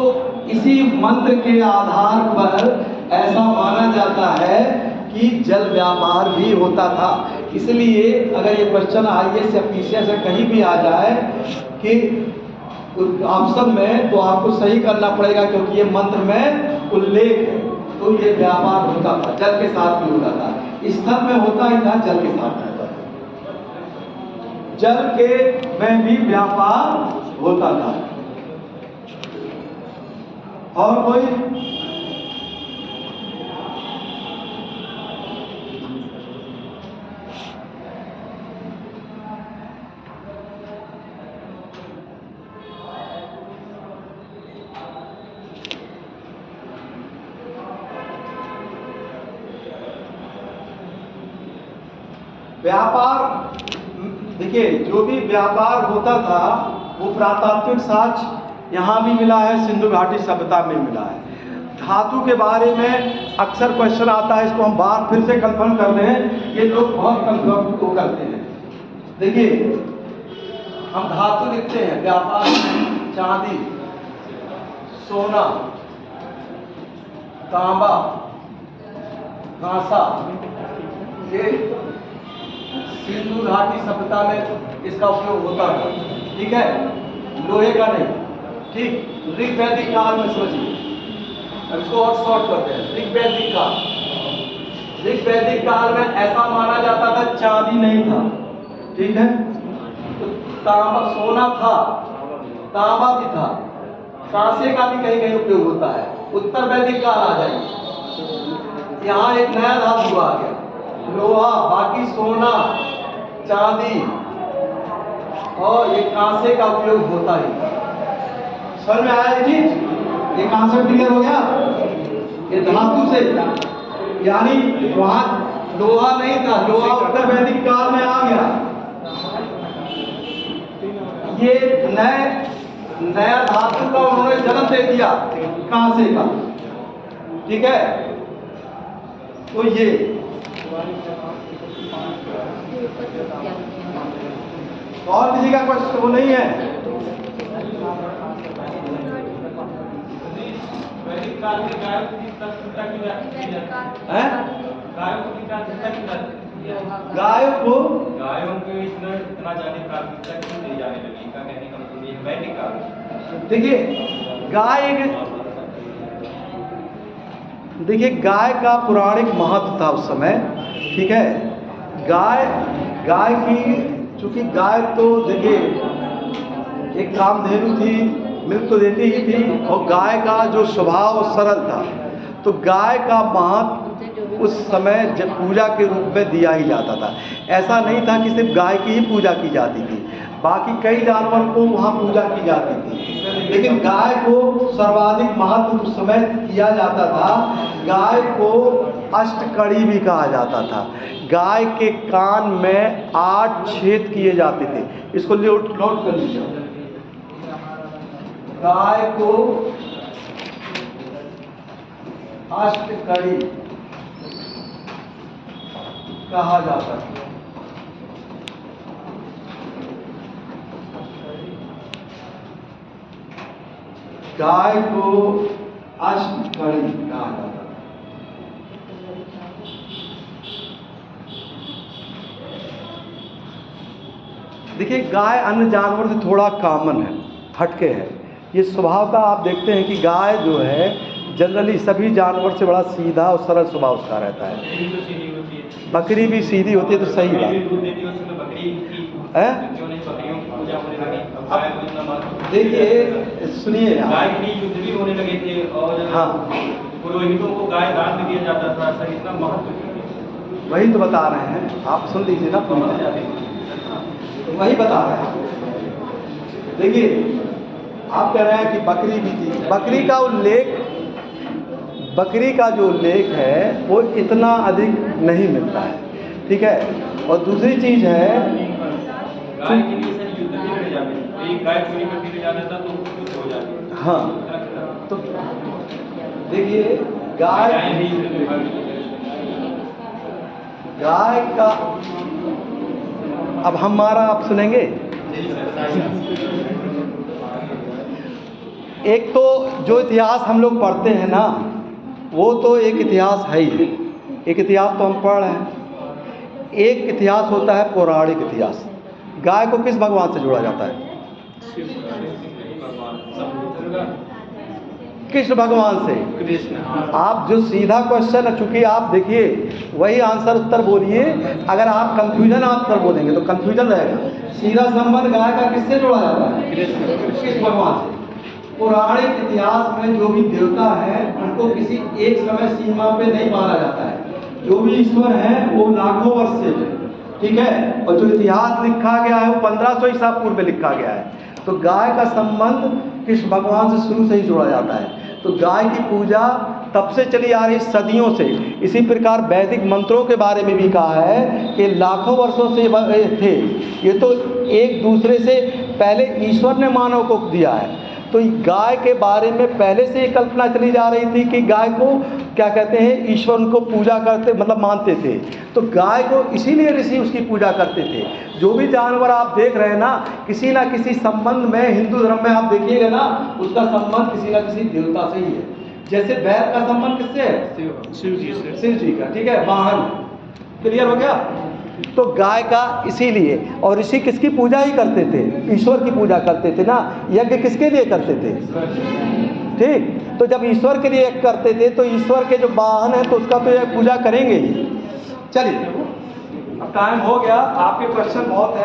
इसी मंत्र के आधार पर ऐसा माना जाता है कि जल व्यापार भी होता था। इसलिए अगर ये क्वेश्चन IAS या PCS से कहीं भी आ जाए कि ऑप्शन में, तो आपको सही करना पड़ेगा क्योंकि ये मंत्र में उल्लेख है। तो ये व्यापार होता था, जल के साथ भी होता था, स्थल में होता ही था, जल के साथ होता था, जल के में भी व्यापार होता था। और कोई? व्यापार, देखिए जो भी व्यापार होता था वो पुरातात्विक साक्ष्य यहाँ भी मिला है, सिंधु घाटी सभ्यता में मिला है। धातु के बारे में अक्सर क्वेश्चन आता है, इसको हम बार फिर से कंफर्म कर दें, ये लोग बहुत कंफर्म को करते हैं। देखिए हम धातु लिखते हैं, व्यापार चांदी, सोना, तांबा, कांसा, ये सिंधु घाटी सभ्यता में इसका उपयोग होता है, ठीक है, लोहे का नहीं, ठीक। ऋग्वैदिक काल में समझिए, अब इसको और शॉर्ट करते हैं। ऋग्वैदिक काल, ऋग्वैदिक काल में ऐसा माना जाता था चांदी नहीं था, ठीक है, तो तांबा, सोना था, तांबा भी था, कांसे का भी कहीं कहीं उपयोग होता है। उत्तर वैदिक काल आ जाएगी, यहाँ एक नया धातु आ गया, लोहा, बाकी सोना, चांदी और ये कांसे का उपयोग होता ही। समझ में आया ये चीज? ये कांसेप्ट क्लियर हो गया? ये धातु से, यानी वहां लोहा नहीं था, लोहा उत्तर वैदिक काल में आ गया। ये नया धातु का उन्होंने जन्म दे दिया, कांसे का, ठीक है। तो ये और किसी का क्वेश्चन वो नहीं है? वैदिक काल में गायों की तत्वता की व्याख्या की जाती है। गायों की प्राथमिकता की जाती है। गायों को इतना ज्यादा प्राथमिकता क्यों दी जाने लगी? इनका कहने का मतलब ये वैदिक काल। देखिए गाय का पौराणिक महत्व था उस समय, ठीक है। गाय की, चूंकि गाय तो देखिए एक कामधेनु थी, मिल्क तो देती ही थी, और गाय का जो स्वभाव सरल था, तो गाय का महत्व उस समय जब पूजा के रूप में दिया ही जाता था। ऐसा नहीं था कि सिर्फ गाय की ही पूजा की जाती थी, बाकी कई जानवर को वहाँ पूजा की जाती थी, लेकिन गाय को सर्वाधिक महत्व उस समय किया जाता था। गाय को अष्टकड़ी भी कहा जाता था। गाय के कान में 8 छेद किए जाते थे। इसको नोट कर लीजिए। गाय को अष्टकड़ी कहा जाता था। गाय को अष्टकड़ी कहा जाता था। देखिए गाय अन्य जानवर से थोड़ा कॉमन है, हटके है। ये स्वभाव का आप देखते हैं कि गाय जो है जनरली सभी जानवर से बड़ा सीधा और सरल स्वभाव उसका रहता है। बकरी भी सीधी होती है, तो सही बात है। देखिए सुनिए, गाय के लिए युद्ध भी होने लगे थे और हाँ, पुरोहितों को गाय दान में दिया जाता था। सर इतना महत्व वही तो बता रहे हैं, आप सुन लीजिए ना पूरी, तो वही बता रहे हैं। देखिए आप कह रहे हैं कि बकरी भी थी। बकरी का जो उल्लेख है वो इतना अधिक नहीं मिलता है, ठीक है। और दूसरी चीज है, गाय के लिए सर युद्ध भी लड़े जाते थे। एक गाय चोरी करके ले जाता था तो युद्ध हो जाती। हाँ, तो देखिए गाय का, अब हमारा आप सुनेंगे। एक तो जो इतिहास हम लोग पढ़ते हैं ना, वो तो एक इतिहास है ही, एक इतिहास तो हम पढ़ रहे हैं। एक इतिहास होता है पौराणिक इतिहास। गाय को किस भगवान से जोड़ा जाता है? कृष्ण भगवान से। आप जो सीधा क्वेश्चन है, चूंकि आप देखिए वही आंसर उत्तर बोलिए। अगर आप कंफ्यूजन आंसर बोलेंगे तो कंफ्यूजन रहेगा। सीधा संबंध गाय का किससे जोड़ा जाता है? कृष्ण भगवान से। पौराणिक इतिहास में जो भी देवता हैं उनको किसी एक समय सीमा पे नहीं माना जाता है। जो भी ईश्वर है वो लाखों वर्ष से है, ठीक है। और जो इतिहास लिखा गया है वो 1500 ईसा पूर्व में लिखा गया है। तो गाय का संबंध कृष्ण भगवान से शुरू से ही जोड़ा जाता है। तो गाय की पूजा तब से चली आ रही सदियों से। इसी प्रकार वैदिक मंत्रों के बारे में भी कहा है कि लाखों वर्षों से थे। ये तो एक दूसरे से पहले ईश्वर ने मानव को दिया है। तो गाय के बारे में पहले से ये कल्पना चली जा रही थी कि गाय को क्या कहते हैं, ईश्वर उनको पूजा करते मतलब मानते थे। तो गाय को इसीलिए ऋषि उसकी पूजा करते थे। जो भी जानवर आप देख रहे हैं ना, किसी ना किसी संबंध में हिंदू धर्म में आप देखिएगा ना, उसका संबंध किसी ना किसी देवता से ही है। जैसे बैल का संबंध किससे है? शिव जी से। शिव जी का, ठीक है, वाहन। क्लियर हो गया? तो गाय का इसीलिए। और ऋषि किसकी पूजा ही करते थे? ईश्वर की पूजा करते थे ना। यज्ञ किसके लिए करते थे? ठीक। तो जब ईश्वर के लिए यज्ञ करते थे तो ईश्वर के जो वाहन है तो उसका तो यह पूजा करेंगे ही। चलिए, अब टाइम हो गया, आपके क्वेश्चन बहुत है।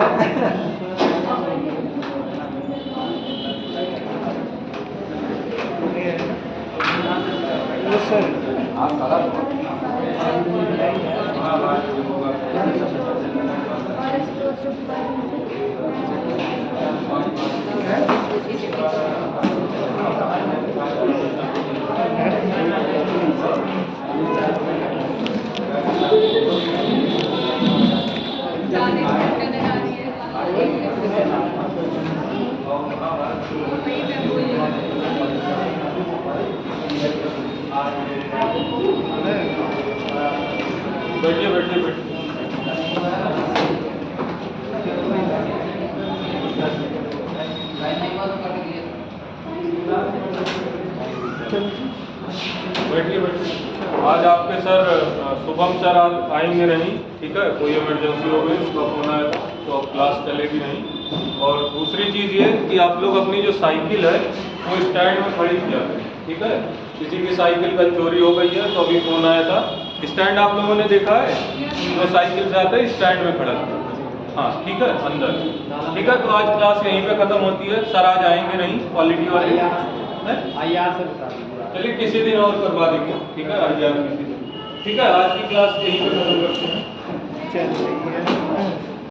बैठिए बैठिए बैठिए। बैठिए बैठिए। आज आपके सर शुभम सर आज आएंगे नहीं, ठीक है, कोई इमरजेंसी हो गई, उसका फोन आया था, तो अब क्लास चलेगी नहीं। और दूसरी चीज़ ये कि आप लोग अपनी जो साइकिल है वो स्टैंड में खड़ी किया करें, ठीक है। किसी की साइकिल का चोरी हो गई है तो अभी फोन आया था। स्टैंड आप लोगों ने देखा है, जो साइकिल से आता है स्टैंड में खड़ा किया। हाँ ठीक है, अंदर, ठीक है। तो आज क्लास यहीं पे ख़त्म होती है। सर आज आएंगे नहीं, क्वालिटी वाले चलिए किसी दिन और करवा देंगे, ठीक है। किसी दिन, ठीक है। आज की क्लास यहीं पे खत्म करते हैं।